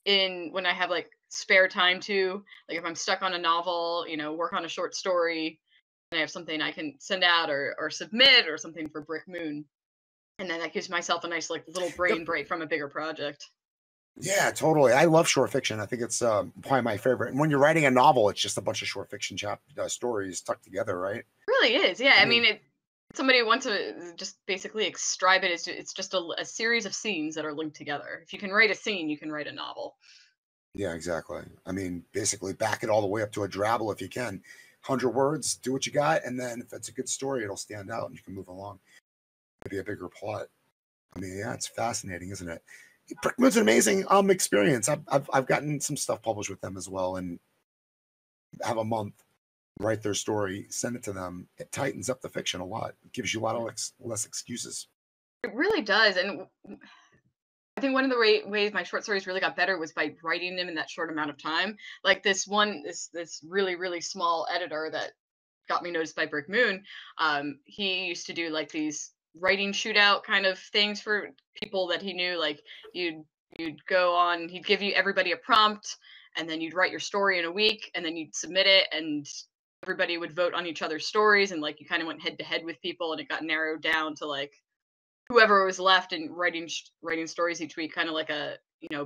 in when I have like spare time too. Like if I'm stuck on a novel, you know, work on a short story, and I have something I can send out or submit or something for Brick Moon, and then that gives myself a nice like little brain break from a bigger project. Yeah, totally. I love short fiction. I think it's probably my favorite. And when you're writing a novel, it's just a bunch of short fiction stories stuck together, right? It really is. Yeah. I mean, somebody wants to just basically describe it as it's just a series of scenes that are linked together. If you can write a scene, you can write a novel. Yeah, exactly. I mean, basically back it all the way up to a drabble if you can. 100 words, do what you got. And then if it's a good story, it'll stand out and you can move along. Maybe a bigger plot. I mean, yeah, it's fascinating, isn't it? Brick Moon's an amazing experience. I've gotten some stuff published with them as well, and have a month, write their story, send it to them. It tightens up the fiction a lot. It gives you a lot of less excuses. It really does, and I think one of the ways my short stories really got better was by writing them in that short amount of time. Like this really, really small editor that got me noticed by Brick Moon, he used to do like these writing shootout kind of things for people that he knew. Like you'd You'd go on, he'd give you everybody a prompt, and then you'd write your story in a week, and then you'd submit it, and everybody would vote on each other's stories, and like you kind of went head to head with people, and it got narrowed down to like whoever was left and writing stories each week, kind of like a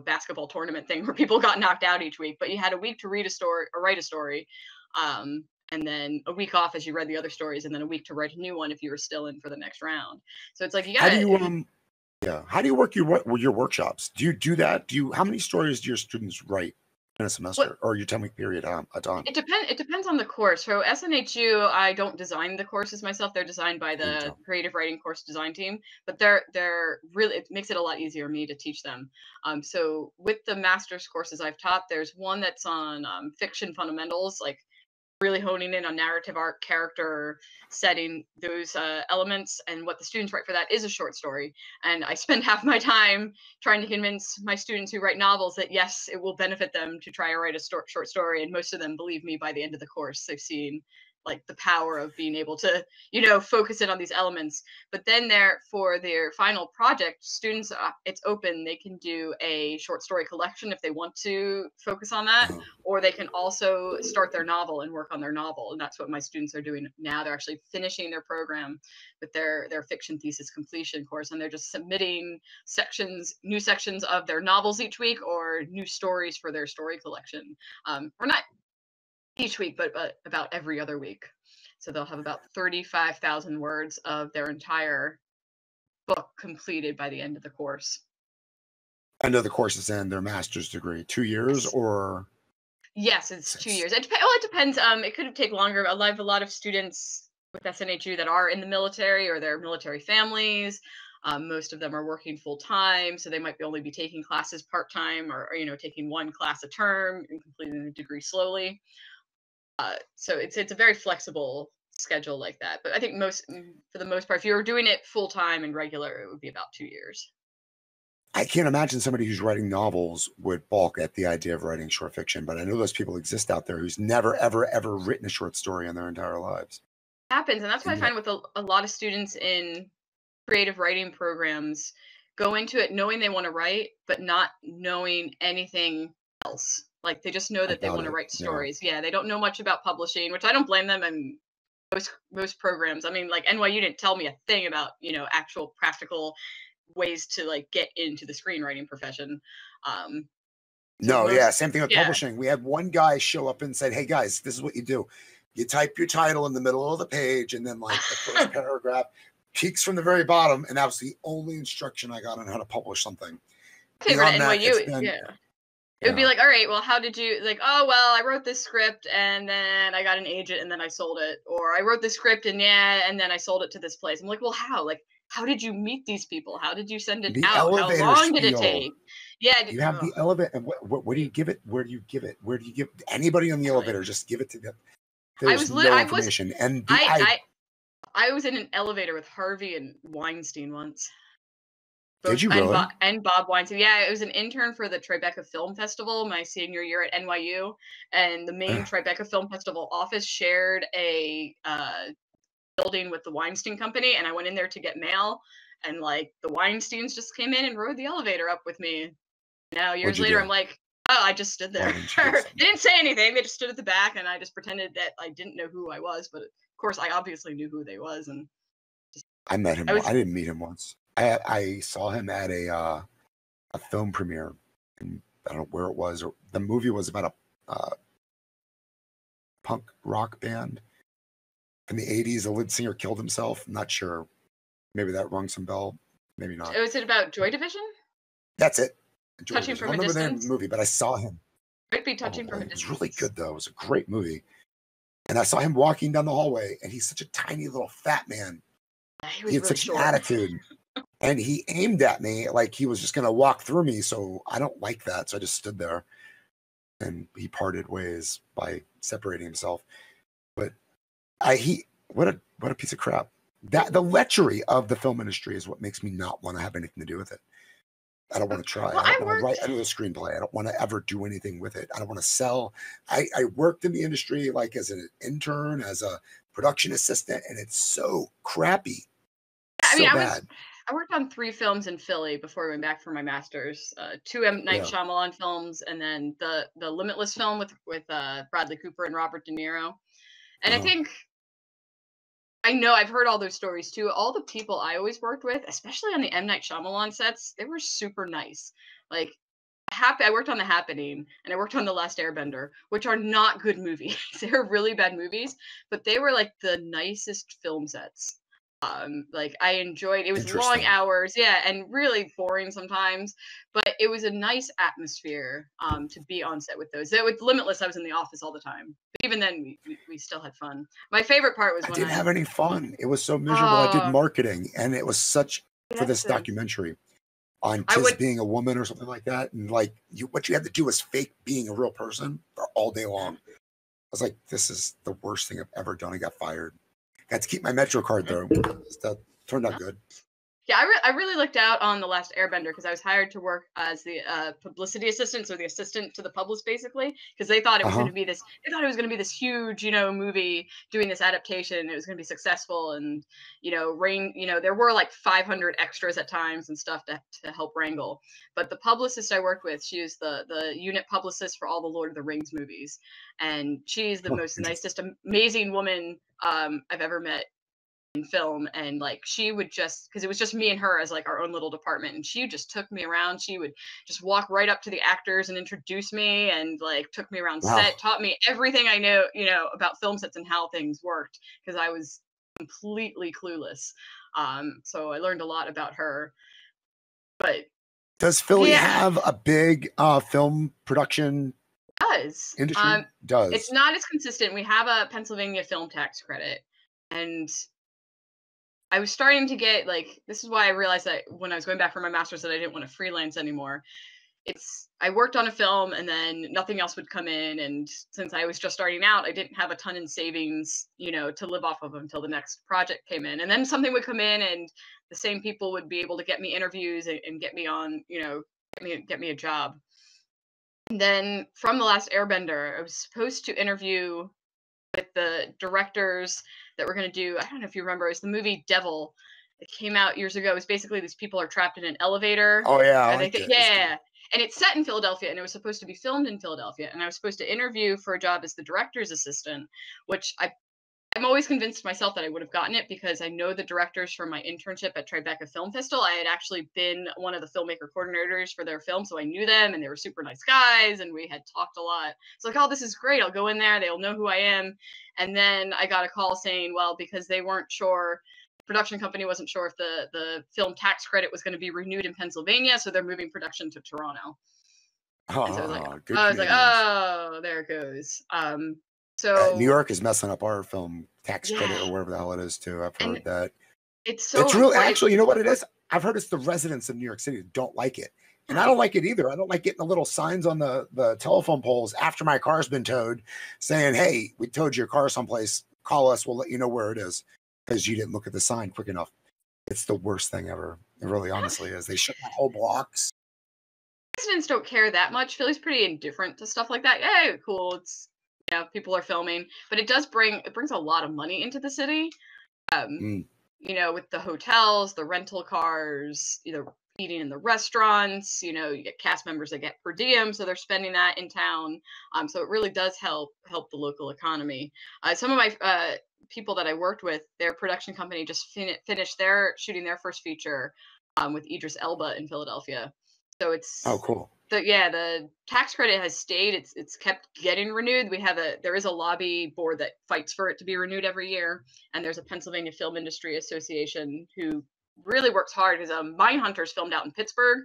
basketball tournament thing where people got knocked out each week. But you had a week to read a story or write a story, and then a week off as you read the other stories, and then a week to write a new one if you were still in for the next round. So it's like you got. How do you work your workshops? Do you do that? How many stories do your students write in a semester or your 10-week period a time? It depends on the course. So SNHU, I don't design the courses myself. They're designed by the creative writing course design team, but they're really, it makes it a lot easier for me to teach them. So with the master's courses I've taught, there's one that's on fiction fundamentals, like really honing in on narrative arc, character, setting, those elements. And what the students write for that is a short story. And I spend half my time trying to convince my students who write novels that, yes, it will benefit them to try to write a short story. And most of them believe me by the end of the course. They've seen like the power of being able to, focus in on these elements. But then for their final project, students, it's open. They can do a short story collection if they want to focus on that, or they can also start their novel and work on their novel. And that's what my students are doing now. They're actually finishing their program with their fiction thesis completion course, and they're just submitting new sections of their novels each week or new stories for their story collection. We're not each week, but about every other week. So they'll have about 35,000 words of their entire book completed by the end of the course. End of the course is in their master's degree, 2 years or? Yes, it's 2 years. It depends. It could take longer. I have a lot of students with SNHU that are in the military or their military families. Most of them are working full time, so they might only be taking classes part time, or taking one class a term and completing the degree slowly. So it's a very flexible schedule like that. But I think for the most part, if you were doing it full time and regular, it would be about 2 years. I can't imagine somebody who's writing novels would balk at the idea of writing short fiction, but I know those people exist out there who's never, ever, ever written a short story in their entire lives. It happens, and that's what I find with a lot of students in creative writing programs go into it knowing they want to write, but not knowing anything else. Like they just know that they want to write stories. Yeah, they don't know much about publishing, which I don't blame them. And most programs, I mean, like NYU didn't tell me a thing about actual practical ways to like get into the screenwriting profession. Same thing with publishing. We had one guy show up and said, "Hey guys, this is what you do. You type your title in the middle of the page, and then like the first paragraph peaks from the very bottom." And that was the only instruction I got on how to publish something. Beyond that, it would be like, all right, well, how did you like, oh, well, I wrote this script and then I got an agent and then I sold it. Or I wrote this script and then I sold it to this place. I'm like, well, how? Like, how did you meet these people? How did you send it out? How long did it take? Yeah. You have the elevator. And where do you give it? Where do you give it? Where do you give anybody on the elevator? Just give it to them. There's no information. I was in an elevator with Harvey and Weinstein once. Did you really? And Bob Weinstein. Yeah, it was an intern for the Tribeca Film Festival my senior year at NYU, and the main Tribeca Film Festival office shared a building with the Weinstein Company, and I went in there to get mail, and like the Weinsteins just came in and rode the elevator up with me. Now years later, I'm like, oh, I just stood there. They didn't say anything. They just stood at the back, and I just pretended that I didn't know who I was, but of course, I obviously knew who they was, and I met him. I didn't meet him once. I saw him at a film premiere, and I don't know where it was. Or the movie was about a punk rock band in the 80s. The lead singer killed himself. I'm not sure. Maybe that rung some bell. Maybe not. Was it about Joy Division? That's it. Touching from a Distance. I don't remember the name of the movie, but I saw him. Might be Touching from a Distance. It was really good, though. It was a great movie. And I saw him walking down the hallway, and he's such a tiny little fat man. He had such an attitude. And he aimed at me like he was just going to walk through me. So I don't like that. So I just stood there, and he parted ways by separating himself. But what a piece of crap. That the lechery of the film industry is what makes me not want to have anything to do with it. I don't want to try. I don't want to write another screenplay. I don't want to ever do anything with it. I don't want to sell. I worked in the industry like as an intern, as a production assistant, and it's so crappy. I I worked on 3 films in Philly before I went back for my master's. 2 M. Night Yeah. Shyamalan films, and then the Limitless film with Bradley Cooper and Robert De Niro. And I Uh-huh. think I know I've heard all those stories too. All the people I always worked with, especially on the M. Night Shyamalan sets, they were super nice. Like I worked on The Happening and I worked on The Last Airbender, which are not good movies. They're really bad movies, but they were like the nicest film sets. Like I enjoyed it was long Interesting. hours, yeah, and really boring sometimes, but it was a nice atmosphere to be on set with those. With Limitless, I was in the office all the time. But even then we still had fun. My favorite part was I when didn't have any fun. It was so miserable. I did oh marketing, and it was such for this that's documentary on I Tis would being a woman or something like that. And like what you had to do was fake being a real person for all day long. I was like, this is the worst thing I've ever done. I got fired. Got to keep my Metro card though. That turned out good. Yeah, I really looked out on The Last Airbender because I was hired to work as the publicity assistant, so the assistant to the publicist, basically, because they thought it was going Uh-huh. to be this. They thought it was going to be this huge, movie doing this adaptation. It was going to be successful, and there were like 500 extras at times and stuff to help wrangle. But the publicist I worked with, she was the unit publicist for all the Lord of the Rings movies, and she's the Huh, most interesting. nicest, amazing woman I've ever met in film. And like she would just because it was just me and her as like our own little department, and she just took me around. She would just walk right up to the actors and introduce me and like took me around set, Wow. taught me everything I know about film sets and how things worked because I was completely clueless. So I learned a lot about her. But Does Philly yeah, have a big film production it does. industry? It's Does. not as consistent. We have a Pennsylvania film tax credit, and I was starting to get like this is why I realized that when I was going back for my master's that I didn't want to freelance anymore. I worked on a film and then nothing else would come in, and since I was just starting out, I didn't have a ton in savings, to live off of until the next project came in. And then something would come in and the same people would be able to get me interviews and get me on, get me a job. And then from The Last Airbender, I was supposed to interview with the directors that were going to do. I don't know if you remember, it was the movie Devil. It came out years ago. It was basically these people are trapped in an elevator. Oh yeah, I And liked it. It was good. yeah, and it's set in Philadelphia, and it was supposed to be filmed in Philadelphia. And I was supposed to interview for a job as the director's assistant, which I'm always convinced myself that I would have gotten it because I know the directors from my internship at Tribeca Film Festival. I had actually been one of the filmmaker coordinators for their film, so I knew them, and they were super nice guys, and we had talked a lot. It's like, oh, this is great. I'll go in there. They'll know who I am. And then I got a call saying, well, because they weren't sure, the production company wasn't sure if the film tax credit was going to be renewed in Pennsylvania, so they're moving production to Toronto. And so Good I was like, Canadians. oh, there it goes. New So York is messing up our film tax credit yeah, or whatever the hell it is too. I've and heard that. it's It's so really important. actually, you know what it is? I've heard it's the residents of New York City that don't like it. And I don't like it either. I don't like getting the little signs on the telephone poles after my car's been towed saying, hey, we towed your car someplace. Call us. We'll let you know where it is because you didn't look at the sign quick enough. It's the worst thing ever. It really honestly is. They shut down whole blocks. Residents don't care that much. Philly's pretty indifferent to stuff like that. Hey, cool. It's people are filming, but it brings a lot of money into the city. Um, Mm. with the hotels, the rental cars, eating in the restaurants. You get cast members that get per diem, so they're spending that in town. So it really does help the local economy. Some of my people that I worked with, their production company just finished their shooting their first feature with Idris Elba in Philadelphia. So Oh, cool. the tax credit has stayed. It's kept getting renewed. There is a lobby board that fights for it to be renewed every year, and there's a Pennsylvania Film Industry Association who really works hard because Mindhunters filmed out in Pittsburgh,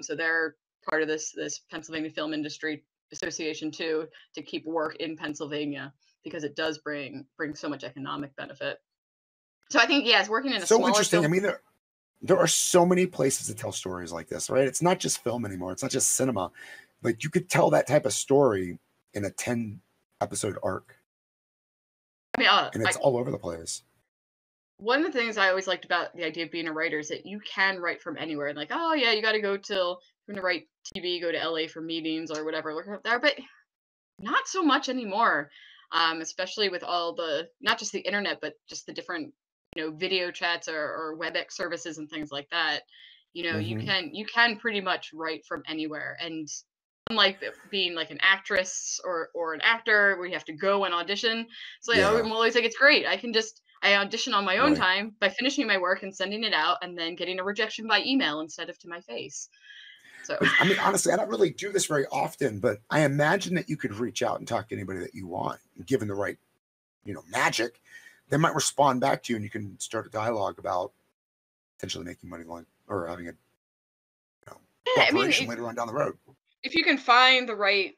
so they're part of this Pennsylvania Film Industry Association too, to keep work in Pennsylvania because it does bring so much economic benefit. So I think it's working in a So smaller interesting. I film. mean, there are so many places to tell stories like this, right? It's not just film anymore. It's not just cinema. Like you could tell that type of story in a 10 episode arc, I mean, and it's all over the place. one of the things I always liked about the idea of being a writer is that you can write from anywhere. Like, oh yeah, you got to go till you're gonna write TV, go to LA for meetings or whatever. Look up there, but not so much anymore. Especially with all the not just the internet, but just the different video chats or WebEx services and things like that, you Hmm. can pretty much write from anywhere. And unlike being like an actress or an actor where you have to go and audition, so Yeah, I'm always like, it's great. I audition on my own right. time by finishing my work and sending it out and then getting a rejection by email instead of to my face. So But I mean, honestly, I don't really do this very often, but I imagine that you could reach out and talk to anybody that you want, given the right, magic. They might respond back to you, and you can start a dialogue about potentially making money going or having a yeah, I mean, cooperation later on down the road. if you can find the right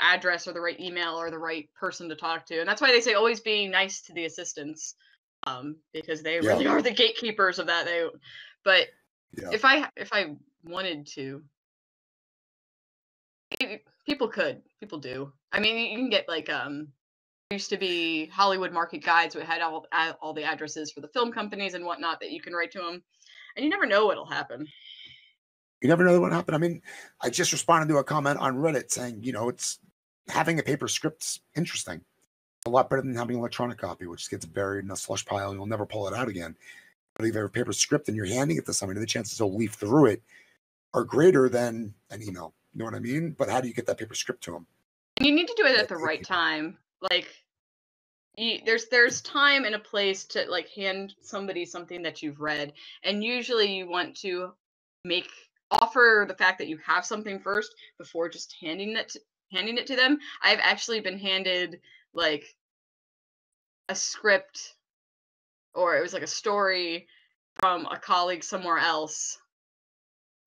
address or the right email or the right person to talk to, and that's why they say always be nice to the assistants, because they Yeah, really are the gatekeepers of that. But yeah. if I wanted to, people do. I mean, you can get like there used to be Hollywood market guides that had all the addresses for the film companies and whatnot that you can write to them, and you never know what'll happen. You never know what happened. I mean, I just responded to a comment on Reddit saying, it's having a paper script's interesting. A lot better than having an electronic copy, which gets buried in a slush pile and you'll never pull it out again. But if you have a paper script and you're handing it to somebody, the chances they'll leaf through it are greater than an email. You know what I mean? But how do you get that paper script to them? And you need to do it at That the right gatekeeper. time. Like there's time and a place to like hand somebody something that you've read, and usually you want to make offer the fact that you have something first before just handing it to them. I've actually been handed like a script, or it was like a story from a colleague somewhere else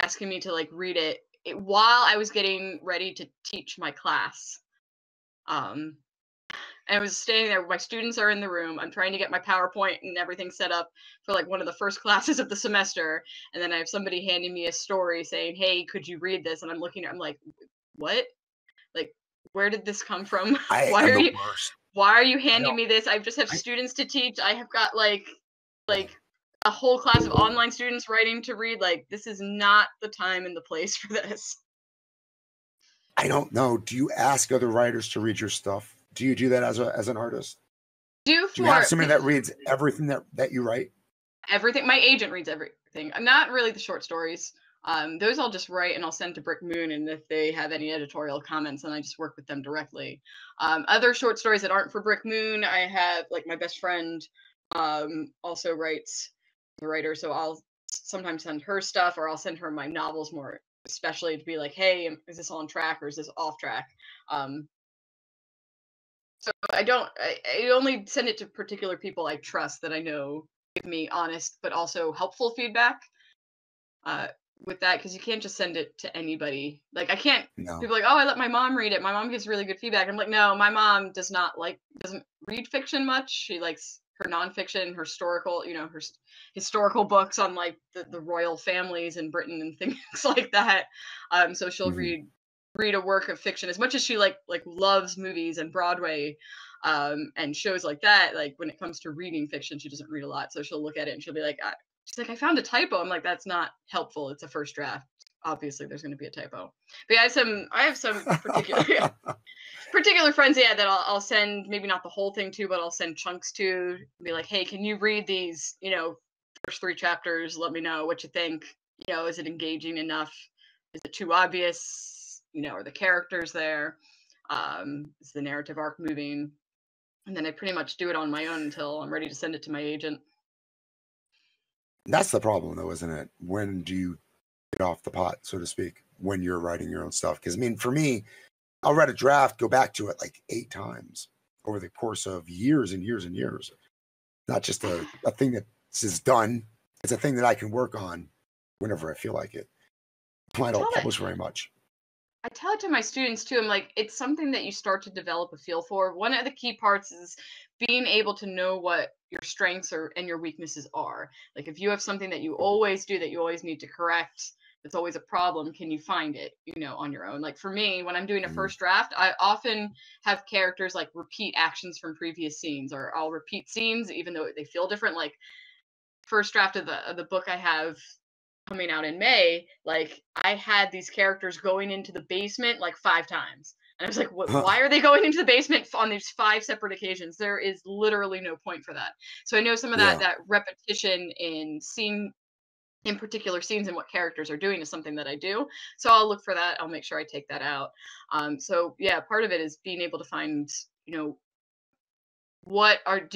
asking me to like read it while I was getting ready to teach my class. Um, and I was standing there. My students are in the room. I'm trying to get my PowerPoint and everything set up for like one of the first classes of the semester. And then I have somebody handing me a story saying, "Hey, could you read this?" And I'm looking at, I'm like, "What? Like, where did this come from? I why am are the you, worst. why are you I handing don't. me this? I just have I, students to teach. I have got yeah. like a whole class of online students writing to read. Like, this is not the time and the place for this." I don't know. Do you ask other writers to read your stuff? Do you do that as an artist? Do Do you have for somebody that reads everything that you write? everything. My agent reads everything. I'm not really the short stories. Those I'll just write and I'll send to Brick Moon, and if they have any editorial comments, then I just work with them directly. Other short stories that aren't for Brick Moon, I have like my best friend also writes the writer, so I'll sometimes send her stuff, or I'll send her my novels more especially to be like, hey, is this on track or is this off track? Um, so I don't. I only send it to particular people I trust that I know give me honest but also helpful feedback. Uh, with that, because you can't just send it to anybody. Like I can't. No. People are like, oh, I let my mom read it. My mom gives really good feedback. I'm like, no, my mom doesn't read fiction much. She likes her nonfiction, her historical, historical books on like the royal families in Britain and things like that. So she'll Hmm. read a work of fiction as much as she like loves movies and Broadway and shows like that. Like when it comes to reading fiction, she doesn't read a lot, so she'll look at it and she'll be like, she's like, I found a typo. I'm like, that's not helpful. It's a first draft. Obviously, there's going to be a typo. But yeah, I have some particular friends, yeah, that I'll send maybe not the whole thing to, but I'll send chunks to. Be like, hey, can you read these? First 3 chapters. Let me know what you think. Is it engaging enough? Is it too obvious? Are the characters there? Is the narrative arc moving? And then I pretty much do it on my own until I'm ready to send it to my agent. That's the problem, though, isn't it? When do you get off the pot, so to speak, when you're writing your own stuff? Because I mean, for me, I'll write a draft, go back to it like 8 times over the course of years and years and years. Not just a thing that is done. It's a thing that I can work on whenever I feel like it. I don't publish very much. I tell it to my students too. I'm like, it's something that you start to develop a feel for. One of the key parts is being able to know what your strengths and your weaknesses are. Like if you have something that you always do that you always need to correct, it's always a problem. Can you find it, on your own? Like for me, when I'm doing a Mhm. first draft, I often have characters like repeat actions from previous scenes, or I'll repeat scenes even though they feel different. Like first draft of the book I have coming out in May, like I had these characters going into the basement like 5 times. And I was like, Huh. why are they going into the basement on these 5 separate occasions? There is literally no point for that. So I know some of Yeah. that repetition in particular scenes and what characters are doing is something that I do. So I'll look for that. I'll make sure I take that out. So yeah, part of it is being able to find, do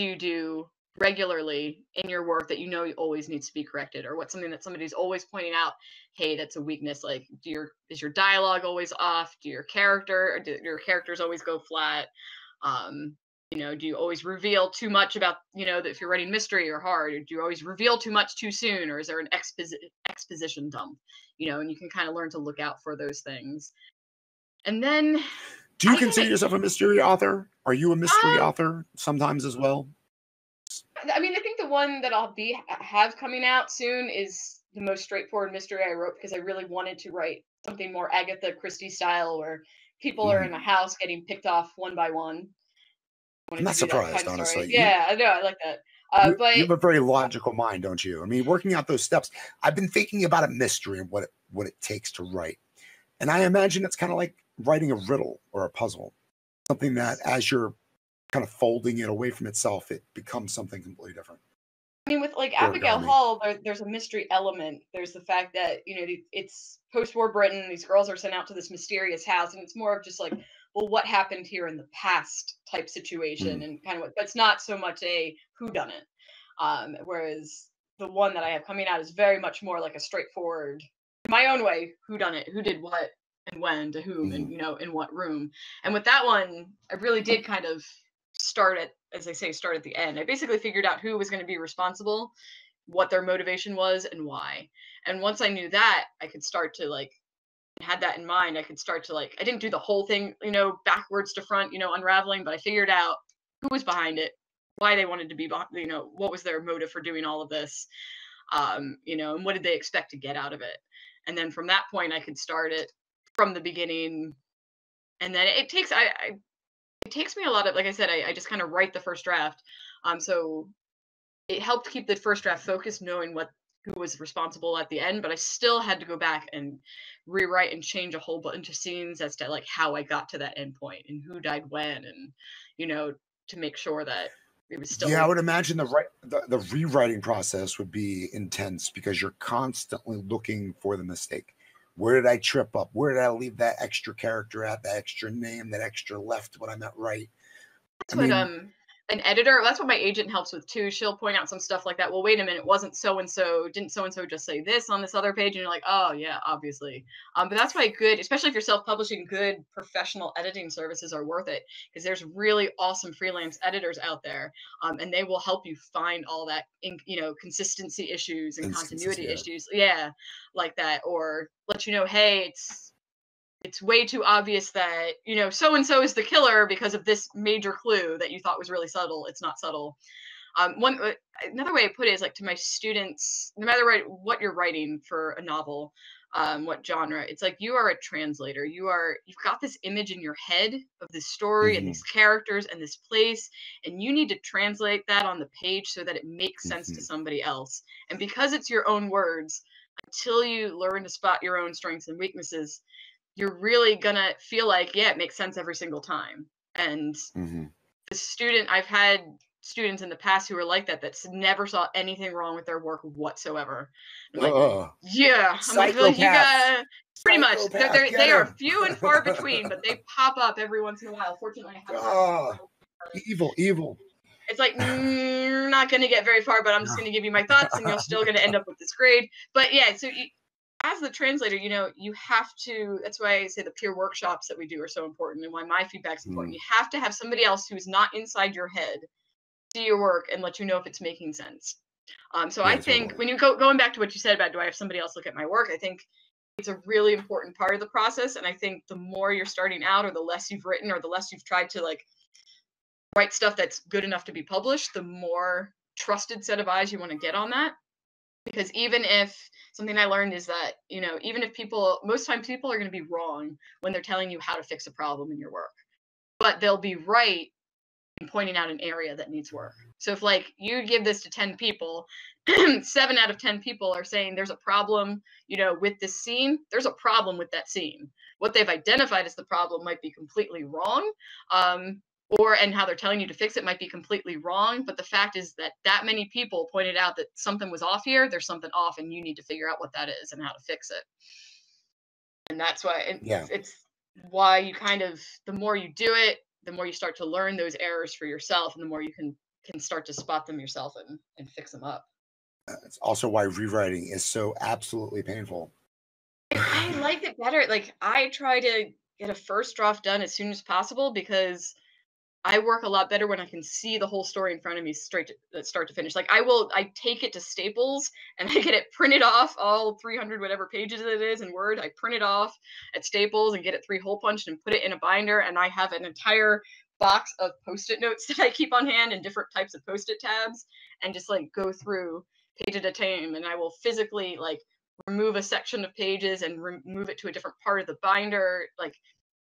you do regularly in your work that always needs to be corrected, or what's something that somebody's always pointing out, hey, that's a weakness. Like, is your dialogue always off? Do your characters always go flat? Do you always reveal too much about, that if you're writing mystery or hard, or do you always reveal too much too soon, or is there an exposition dump? And you can kind of learn to look out for those things. And then do you consider yourself a mystery author? Are you a mystery author sometimes as well? I mean, I think the one that have coming out soon is the most straightforward mystery I wrote, because I really wanted to write something more Agatha Christie style, where people are in a house getting picked off one by one. I'm not surprised, honestly. Yeah, I know, I like that. But you have a very logical mind, don't you? I mean, working out those steps. I've been thinking about a mystery and what it takes to write, and I imagine it's kind of like writing a riddle or a puzzle, something that as you're kind of folding it away from itself, it becomes something completely different. I mean, with like ABIGALE HALL, there's a mystery element. There's the fact that, it's post-war Britain. These girls are sent out to this mysterious house, and it's more of just like, well, what happened here in the past type situation, and kind of but it's not so much a whodunit. Whereas the one that I have coming out is very much more like a straightforward, in my own way, whodunit, who did what and when to whom, and in what room. And with that one, I really did kind of start at the end. I basically figured out who was going to be responsible, what their motivation was, and why. And once I knew that, I could start to had that in mind, I could start to I didn't do the whole thing, backwards to front, unraveling, but I figured out who was behind it, why they wanted to be behind, what was their motive for doing all of this, and what did they expect to get out of it. And then from that point, I could start it from the beginning. And then it takes me a lot of, like I said, I just kind of write the first draft. So it helped keep the first draft focused, knowing who was responsible at the end, but I still had to go back and rewrite and change a whole bunch of scenes as to how I got to that end point and who died when, and to make sure that it was still. Yeah, I would imagine the rewriting process would be intense, because you're constantly looking for the mistake. Where did I trip up? Where did I leave that extra character at, that extra name, that extra left what I meant right? An editor, that's what my agent helps with too. She'll point out some stuff like that. Well, wait a minute, wasn't so-and-so, didn't so-and-so just say this on this other page? And you're like, oh yeah, obviously. But that's why especially if you're self-publishing, good professional editing services are worth it, because there's really awesome freelance editors out there. And they will help you find all that, consistency issues and continuity issues. Yeah, like that. Or let you know, hey, it's way too obvious that, so-and-so is the killer because of this major clue that you thought was really subtle. It's not subtle. Another way I put it is to my students, no matter what you're writing for a novel, what genre, it's you are a translator. You've got this image in your head of this story and these characters and this place, and you need to translate that on the page so that it makes sense to somebody else. And because it's your own words, until you learn to spot your own strengths and weaknesses, you're really gonna feel it makes sense every single time. And I've had students in the past who were like that never saw anything wrong with their work whatsoever. Yeah, I'm you gotta pretty much. They are few and far between, but they pop up every once in a while. Fortunately, I have evil. It's not going to get very far, but I'm just going to give you my thoughts, and you're still going to end up with this grade. But yeah, so as the translator, you have to, that's why I say the peer workshops that we do are so important, and why my feedback's important. You have to have somebody else who's not inside your head see your work and let you know if it's making sense. So I think when you going back to what you said about, do I have somebody else look at my work? I think it's a really important part of the process. And I think the more you're starting out, or the less you've written, or the less you've tried to write stuff that's good enough to be published, the more trusted set of eyes you want to get on that. Because even if something I learned is that, even if most times people are going to be wrong when they're telling you how to fix a problem in your work, but they'll be right and pointing out an area that needs work. So if like you give this to 10 people, 7 out of 10 people are saying there's a problem, you know, with this scene. There's a problem with that scene. What they've identified as the problem might be completely wrong. And how they're telling you to fix it might be completely wrong. But the fact is that many people pointed out that something was off here. There's something off, and you need to figure out what that is and how to fix it. And that's why it's why you kind of, the more you do it, the more you start to learn those errors for yourself, and the more you can start to spot them yourself and fix them up. It's also why rewriting is so absolutely painful. I like it better. Like, I try to get a first draft done as soon as possible because I work a lot better when I can see the whole story in front of me start to finish. Like, I take it to Staples and I get it printed off, all 300 whatever pages it is in Word. I print it off at Staples and get it 3-hole punched and put it in a binder. And I have an entire box of Post-it notes that I keep on hand and different types of Post-it tabs, and just like go through page at a time. And I will physically like remove a section of pages and move it to a different part of the binder. Like,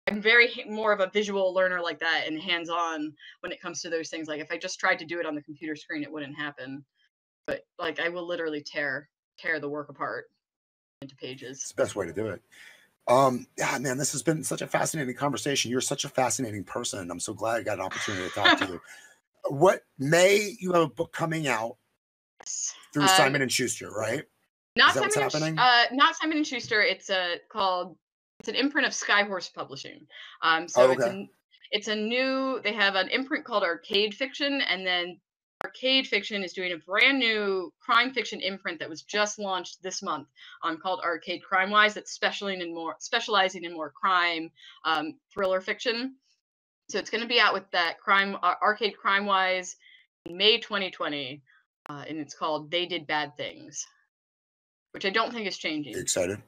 I'm very more of a visual learner like that and hands-on when it comes to those things. Like, if I just tried to do it on the computer screen, it wouldn't happen. But like, I will literally tear the work apart into pages. It's the best way to do it. Yeah, man, this has been such a fascinating conversation. You're such a fascinating person. I'm so glad I got an opportunity to talk to you. You have a book coming out through Simon & Schuster, right? Not Simon & Schuster. It's an imprint of Skyhorse Publishing. It's a new, they have an imprint called Arcade Fiction, and then Arcade Fiction is doing a brand new crime fiction imprint that was just launched this month, called Arcade Crimewise, that's specializing in more crime thriller fiction. So it's going to be out with that Arcade Crimewise in May 2020, and it's called They Did Bad Things, which I don't think is changing. You excited?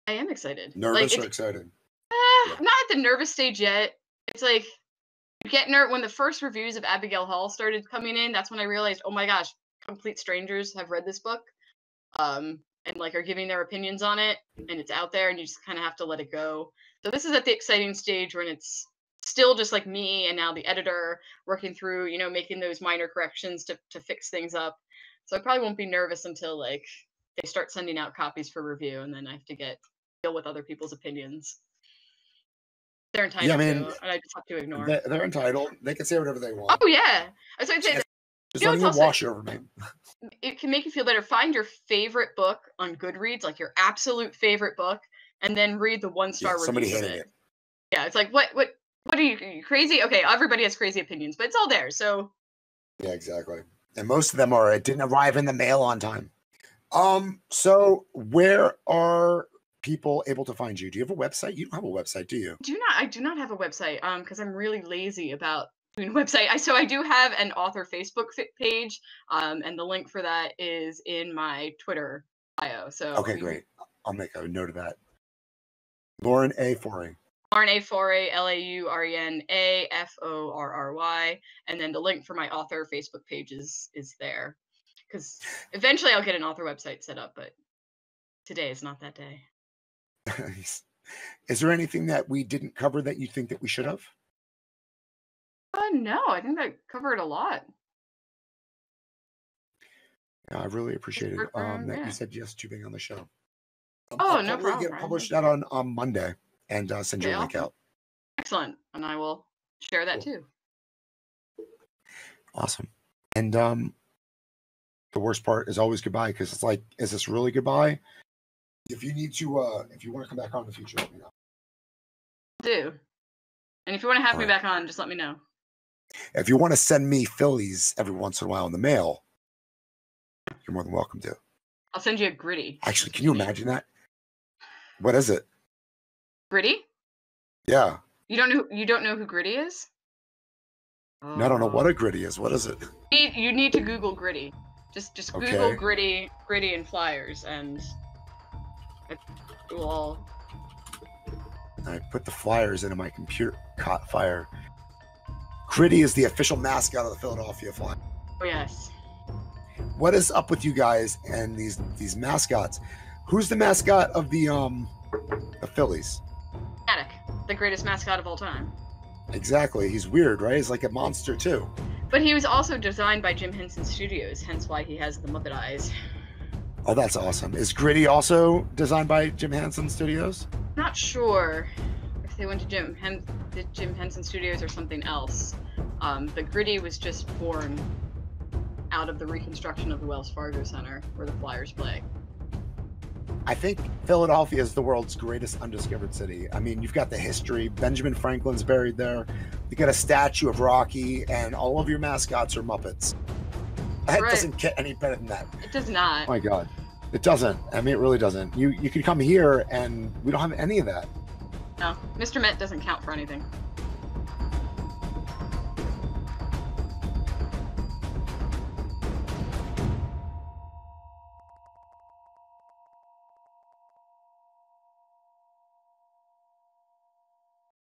I am excited. Nervous or excited? Not at the nervous stage yet. It's like, you get nervous when the first reviews of Abigail Hall started coming in. That's when I realized, oh my gosh, complete strangers have read this book, and like are giving their opinions on it, and it's out there, and you just kind of have to let it go. So this is at the exciting stage when it's still just like me and now the editor working through, you know, making those minor corrections to fix things up. So I probably won't be nervous until like they start sending out copies for review, and then I have to deal with other people's opinions. They're entitled to, and I just have to ignore. They're entitled. They can say whatever they want. Oh yeah, that's what I'd say. Just let them wash over me. It can make you feel better. Find your favorite book on Goodreads, like your absolute favorite book, and then read the 1-star review. Somebody hated it. Yeah, it's like, what are you crazy? Okay, everybody has crazy opinions, but it's all there. So. Yeah, exactly. And most of them it didn't arrive in the mail on time. So where are people able to find you? Do you have a website? You don't have a website, do you? I do not have a website, because I'm really lazy about doing a website. So I do have an author Facebook page, and the link for that is in my Twitter bio. So okay, great. I'll make a note of that. Lauren A.Forry. Lauren A.Forry, LAUREN-AFORRY, and then the link for my author Facebook page is there. Because eventually I'll get an author website set up, but today is not that day. Is there anything that we didn't cover that you think that we should have? No, I think that covered a lot. Yeah, I really appreciate it that you said yes to being on the show. No problem. Get published that on Monday and send you a link out. Excellent, and I will share that too. Awesome. And the worst part is always goodbye, because it's like, is this really goodbye? If you need to, if you want to come back on in the future, let me know. Do. And if you want to have me back on, just let me know. If you want to send me Phillies every once in a while in the mail, you're more than welcome to. I'll send you a Gritty. Actually, can you imagine that? What is it? Gritty? Yeah. You don't know who Gritty is? No, I don't know what a Gritty is. What is it? You need to Google Gritty. Just Google Gritty and Flyers, and it will all. I put the Flyers into my computer. Caught fire. Gritty is the official mascot of the Philadelphia Flyers. Oh yes. What is up with you guys and these mascots? Who's the mascot of the Phillies? Attic, the greatest mascot of all time. Exactly. He's weird, right? He's like a monster too. But he was also designed by Jim Henson Studios, hence why he has the Muppet eyes. Oh, that's awesome. Is Gritty also designed by Jim Henson Studios? Not sure if they went to Jim Henson Studios or something else. But Gritty was just born out of the reconstruction of the Wells Fargo Center, where the Flyers play. I think Philadelphia is the world's greatest undiscovered city. I mean, you've got the history. Benjamin Franklin's buried there. You got a statue of Rocky, and all of your mascots are Muppets. That doesn't get any better than that. It does not. Oh my God. It doesn't. I mean, it really doesn't. You could come here, and we don't have any of that. No. Mr. Met doesn't count for anything.